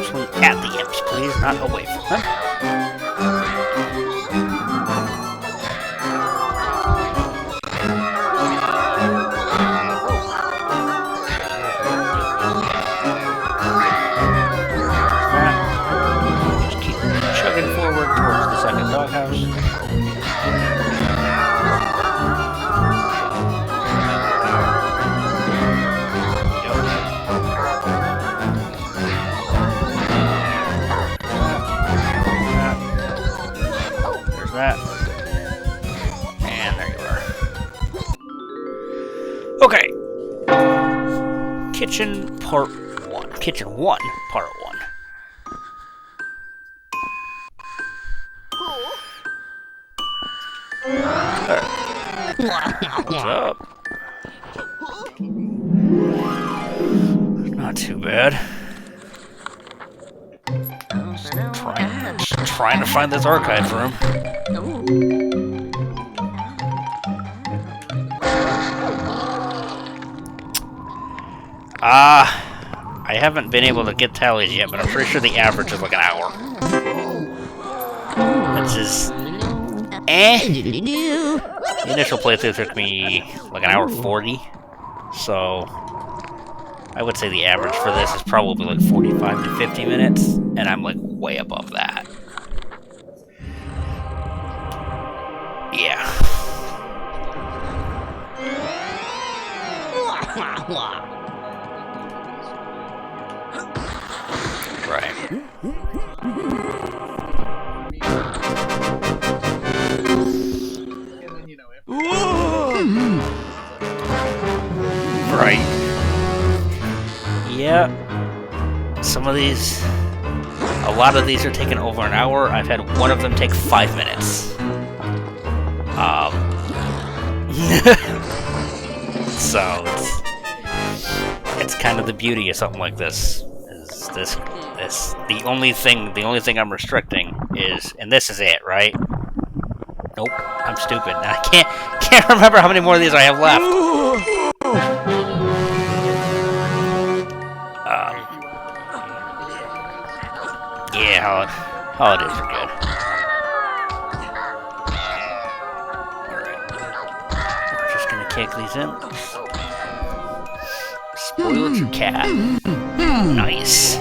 Swing at the imps, please, not away from them. Just keep chugging forward towards the second doghouse. That. And there you are. Okay. Kitchen part 1. Kitchen 1, part 1. What's up? Not too bad. Trying to find this archive room. I haven't been able to get tallies yet, but I'm pretty sure the average is like an hour. That's just... The initial playthrough took me like an hour 40, so I would say the average for this is probably like 45 to 50 minutes, and I'm like way above that. Yeah. Right. Right. Yeah. Some of these... A lot of these are taking over an hour. I've had one of them take 5 minutes. So it's kind of the beauty of something like this. Is this the only thing I'm restricting is, and this is it, right? Nope, I'm stupid. I can't remember how many more of these I have left. Yeah, holidays are good. We're just gonna kick these in. Spoiled your cat. Nice.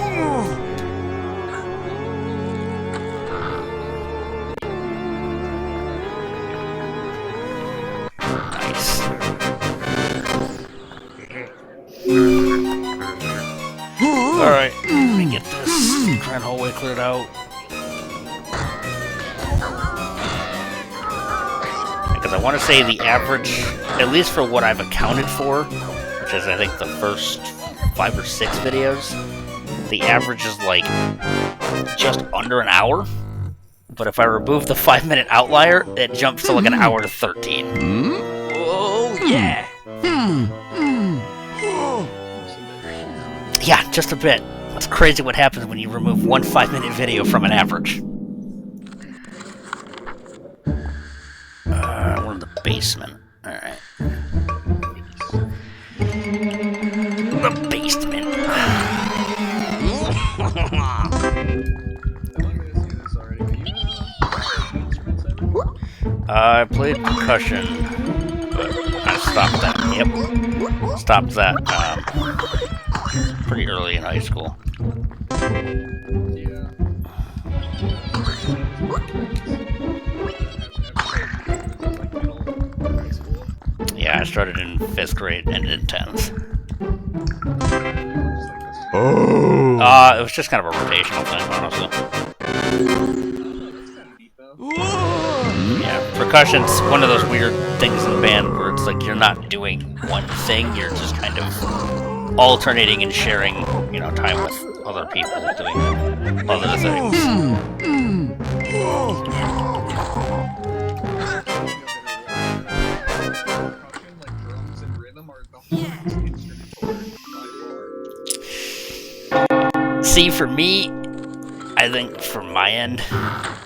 Nice. Alright, let me get this grand hallway cleared out. Because I want to say the average, at least for what I've accounted for, which is I think the first 5 or 6 videos, the average is like just under an hour. But if I remove the 5-minute outlier, it jumps to like an hour to 13. Oh yeah. Yeah, just a bit. It's crazy what happens when you remove one 5-minute video from an average. We're in the basement. Alright. The basement. I played percussion, but I stopped that. Yep, stopped that pretty early in high school. Yeah, I started in 5th grade, ended in 10th. Oh. It was just kind of a rotational thing, honestly. Yeah, percussion's one of those weird things in band where it's like you're not doing one thing, you're just kind of alternating and sharing, you know, time with other people doing other things. See, for me, I think from my end,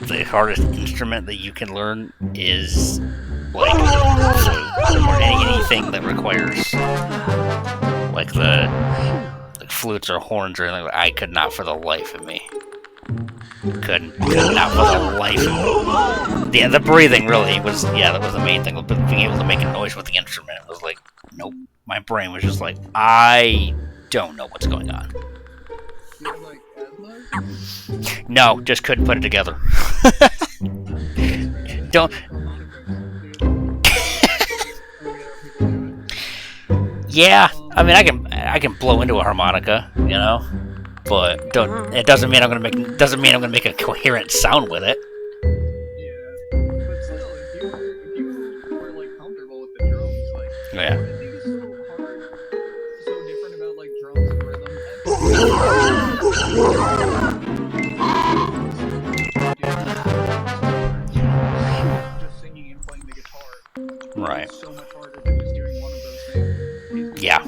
the hardest instrument that you can learn is like flute or anything that requires like flutes or horns or anything. I could not for the life of me. Could not for the life of me. Yeah, the breathing really was. Yeah, that was the main thing. But being able to make a noise with the instrument was like, nope. My brain was just like, I don't know what's going on. No, just couldn't put it together. Don't. Yeah, I mean, I can blow into a harmonica, you know, but it doesn't mean I'm gonna make a coherent sound with it. Yeah. Right. Yeah.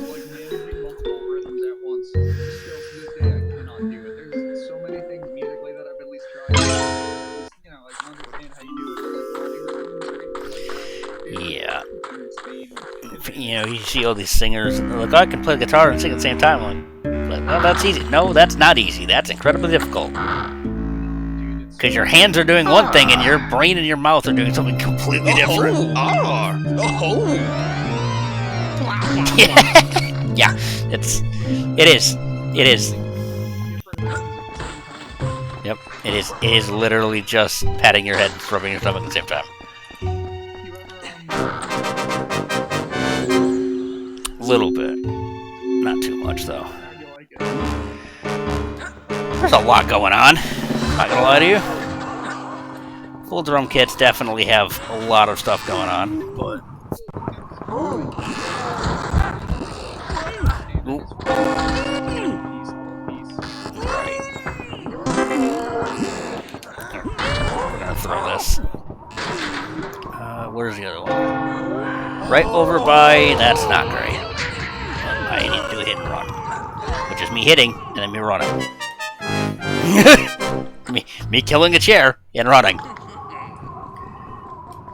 Yeah. You know, you see all these singers, and they're like, oh, I can play the guitar and sing at the same time. I'm like, well, that's easy. No, that's not easy. That's incredibly difficult. Because your hands are doing one thing, and your brain and your mouth are doing something completely different. Yeah, it is. Yep, it is. It is literally just patting your head and rubbing your stomach at the same time. A little bit. Not too much, though. There's a lot going on. Not gonna lie to you. Full drum kits definitely have a lot of stuff going on, but... Ooh. Right. We're gonna throw this. Where's the other one? Right over by... That's not great. I need to do a hit and run. Which is me hitting, and then me running. me killing a chair and running.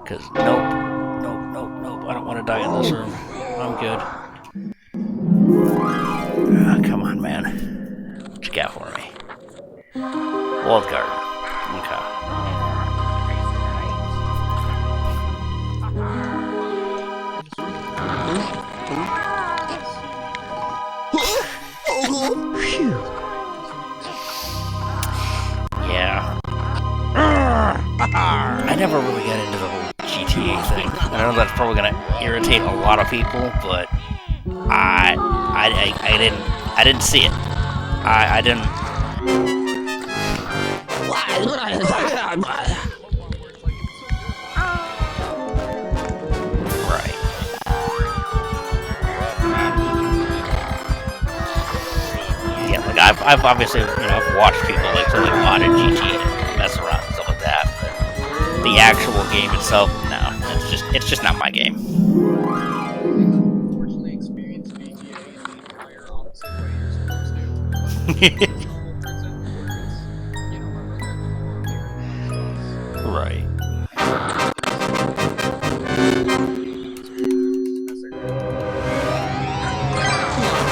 Because nope. I don't want to die in this room. I'm good. Come on, man. What you got for me? Walled garden. Okay. Yeah. I never really got into the whole GTA thing. I know that's probably gonna irritate a lot of people, but I didn't see it. I didn't. Right. Yeah, like I've obviously, you know, I've watched people like really modded GTA and mess around and stuff like that. But the actual game itself, no, it's just not my game. Right.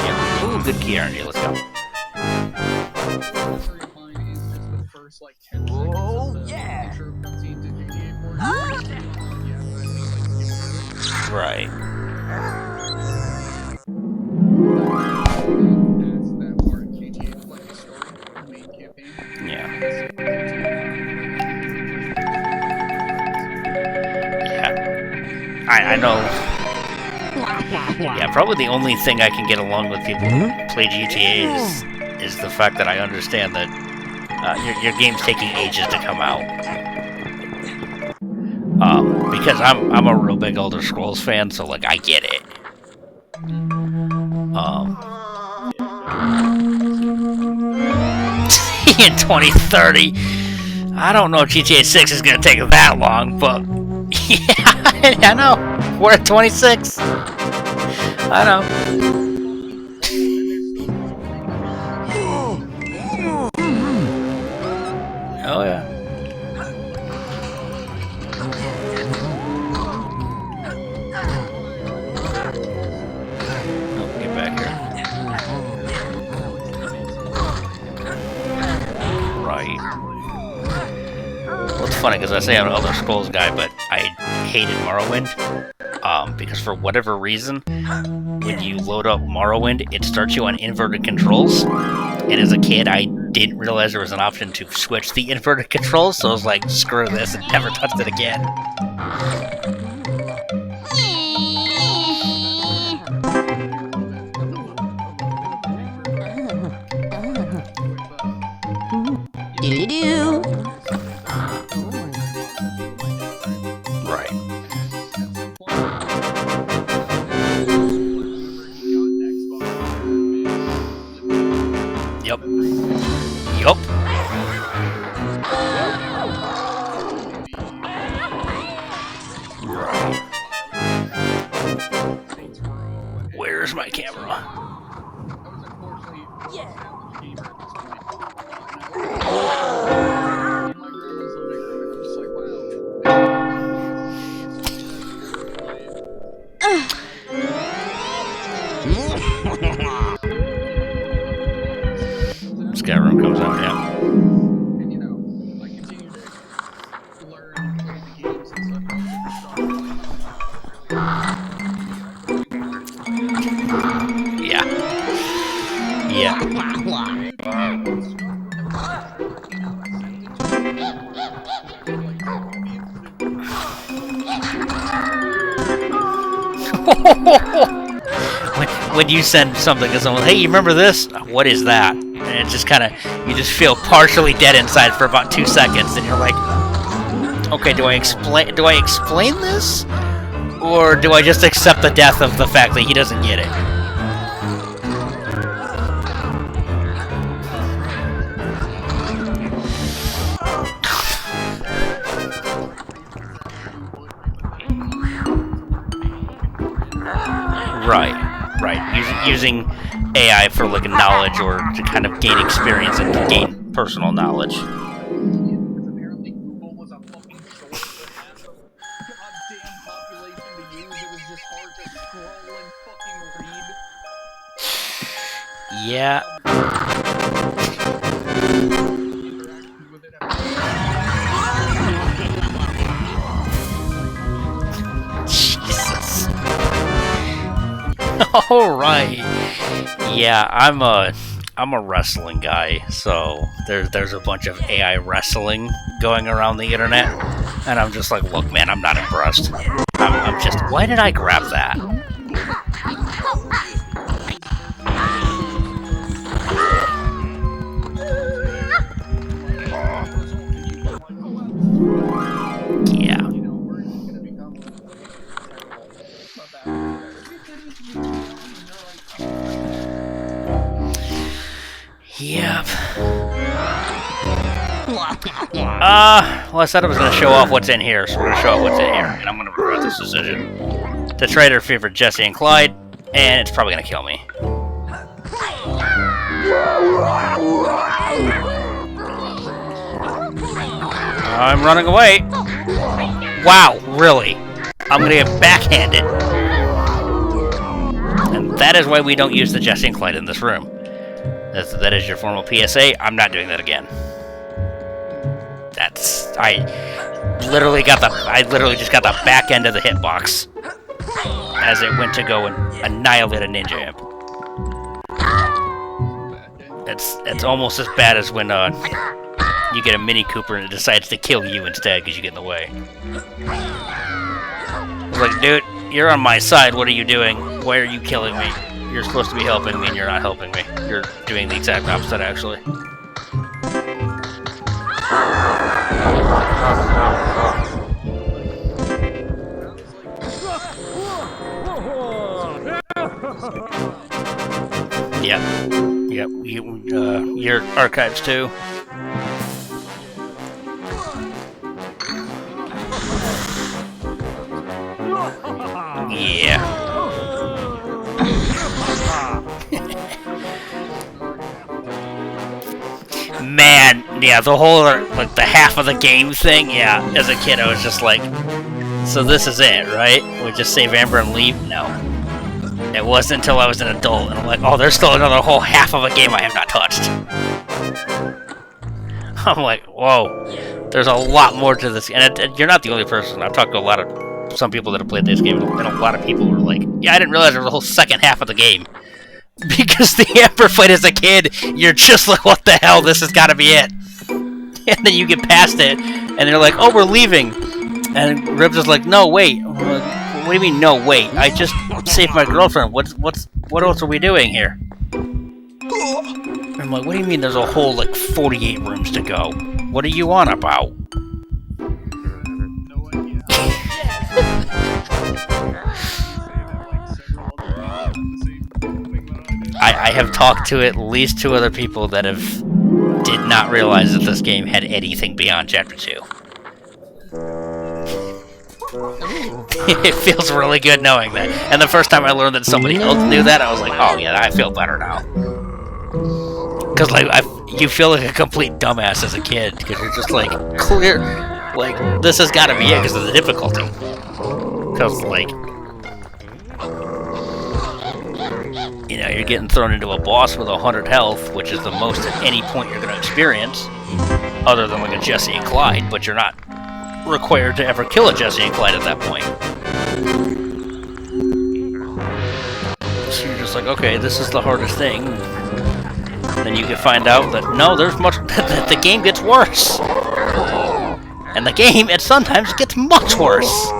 Yeah. Ooh, good key R&D. Let's go. Oh, yeah. Right. Yeah. Yeah. I know. Yeah, probably the only thing I can get along with people who play GTA is the fact that I understand that your game's taking ages to come out. Because I'm a real big Elder Scrolls fan, so like I get it. In 2030, I don't know if GTA 6 is gonna take that long, but yeah, I know. We're at 26. I know. Oh yeah. Oh, get back here. Right. Well, it's funny because I say I'm an Elder Scrolls guy, but I hated Morrowind. Because for whatever reason, when you load up Morrowind, it starts you on inverted controls. And as a kid, I didn't realize there was an option to switch the inverted controls, so I was like, screw this, and never touched it again. Right. Yup. Yup. Where's my camera? Skyrim comes out, yeah. Yeah. Yeah. when you send something to someone, hey, you remember this? What is that? And it just kind of, you just feel partially dead inside for about 2 seconds, and you're like, okay, do I explain this? Or do I just accept the death of the fact that he doesn't get it? Right. Using AI for like knowledge or to kind of gain experience and to gain personal knowledge. Yeah. Jesus. All right. Yeah, I'm a wrestling guy, so there's a bunch of AI wrestling going around the internet, and I'm just like, look, man, I'm not impressed. I'm just, why did I grab that? Yeah. Yep. Well, I said I was going to show off what's in here, so we're going to show off what's in here, and I'm going to regret this decision. The trader favored Jesse and Clyde, and it's probably going to kill me. I'm running away. Wow, really? I'm going to get backhanded. And that is why we don't use the Jesse and Clyde in this room. That is your formal PSA. I'm not doing that again. I literally just got the back end of the hitbox as it went to go and annihilate a ninja imp. It's almost as bad as when you get a Mini Cooper and it decides to kill you instead because you get in the way. It's like, dude, you're on my side. What are you doing? Why are you killing me? You're supposed to be helping me and you're not helping me. You're doing the exact opposite, actually. Yep. Your archives too. Yeah. Man, yeah, the whole, like, the half of the game thing, yeah, as a kid I was just like, so this is it, right? We just save Amber and leave? No. It wasn't until I was an adult, and I'm like, oh, there's still another whole half of a game I have not touched. I'm like, whoa, there's a lot more to this, and you're not the only person. I've talked to some people that have played this game, and a lot of people were like, yeah, I didn't realize there was a whole second half of the game. Because the Amber fight as a kid, you're just like, what the hell, this has got to be it. And then you get past it, and they're like, oh, we're leaving. And Ribs is like, no, wait. What do you mean, no, wait? I just saved my girlfriend. What else are we doing here? I'm like, what do you mean there's a whole, like, 48 rooms to go? What are you on about? I have talked to at least 2 other people that did not realize that this game had anything beyond Chapter 2. It feels really good knowing that. And the first time I learned that somebody else knew that, I was like, oh yeah, I feel better now. Because, like, you feel like a complete dumbass as a kid, because you're just like, clear, like, this has got to be it because of the difficulty. Because, like, you know, you're getting thrown into a boss with 100 health, which is the most at any point you're going to experience, other than like a Jesse and Clyde, but you're not required to ever kill a Jesse and Clyde at that point. So you're just like, okay, this is the hardest thing. Then you can find out that, no, there's much, that the game gets worse. And the game, it sometimes gets much worse.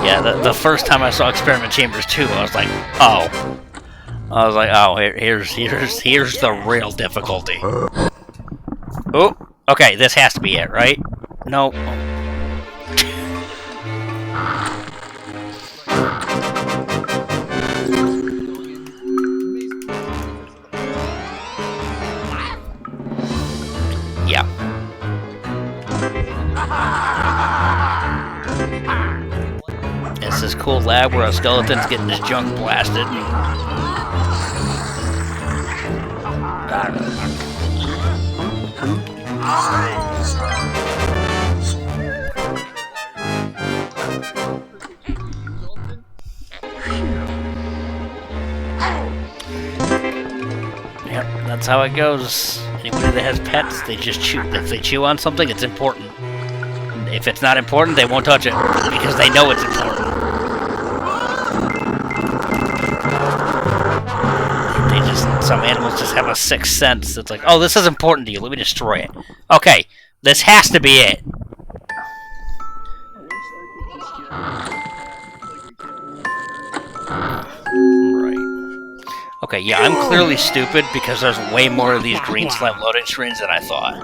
Yeah, the first time I saw Experiment Chambers 2, I was like, oh. I was like, oh, here's the real difficulty. Oh, okay, this has to be it, right? No. Yeah. It's this cool lab where a skeleton's getting his junk blasted. Yep, that's how it goes. Anybody that has pets, they just chew. If they chew on something, it's important. If it's not important, they won't touch it because they know it's important. Some animals just have a sixth sense. It's like, oh, this is important to you. Let me destroy it. Okay, this has to be it. Right. Okay, yeah, I'm clearly stupid because there's way more of these green slime loading screens than I thought.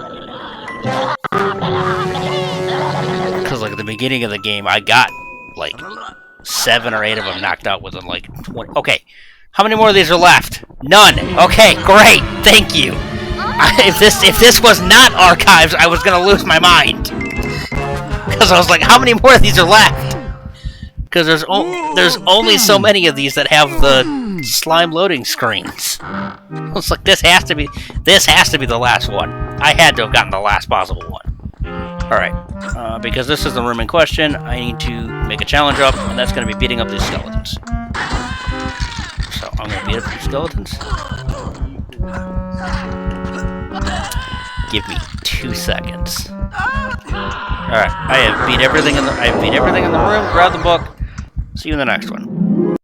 Because, like, at the beginning of the game, I got, like, 7 or 8 of them knocked out within, like, 20... Okay. How many more of these are left? None. Okay, great. Thank you. If this was not archives, I was gonna lose my mind. Because I was like, how many more of these are left? Because there's only so many of these that have the slime loading screens. It's like this has to be the last one. I had to have gotten the last possible one. All right. Because this is the room in question, I need to make a challenge up, and that's gonna be beating up these skeletons. So I'm gonna beat up these skeletons. Give me 2 seconds. Alright, I have beat everything in the room. Grab the book. See you in the next one.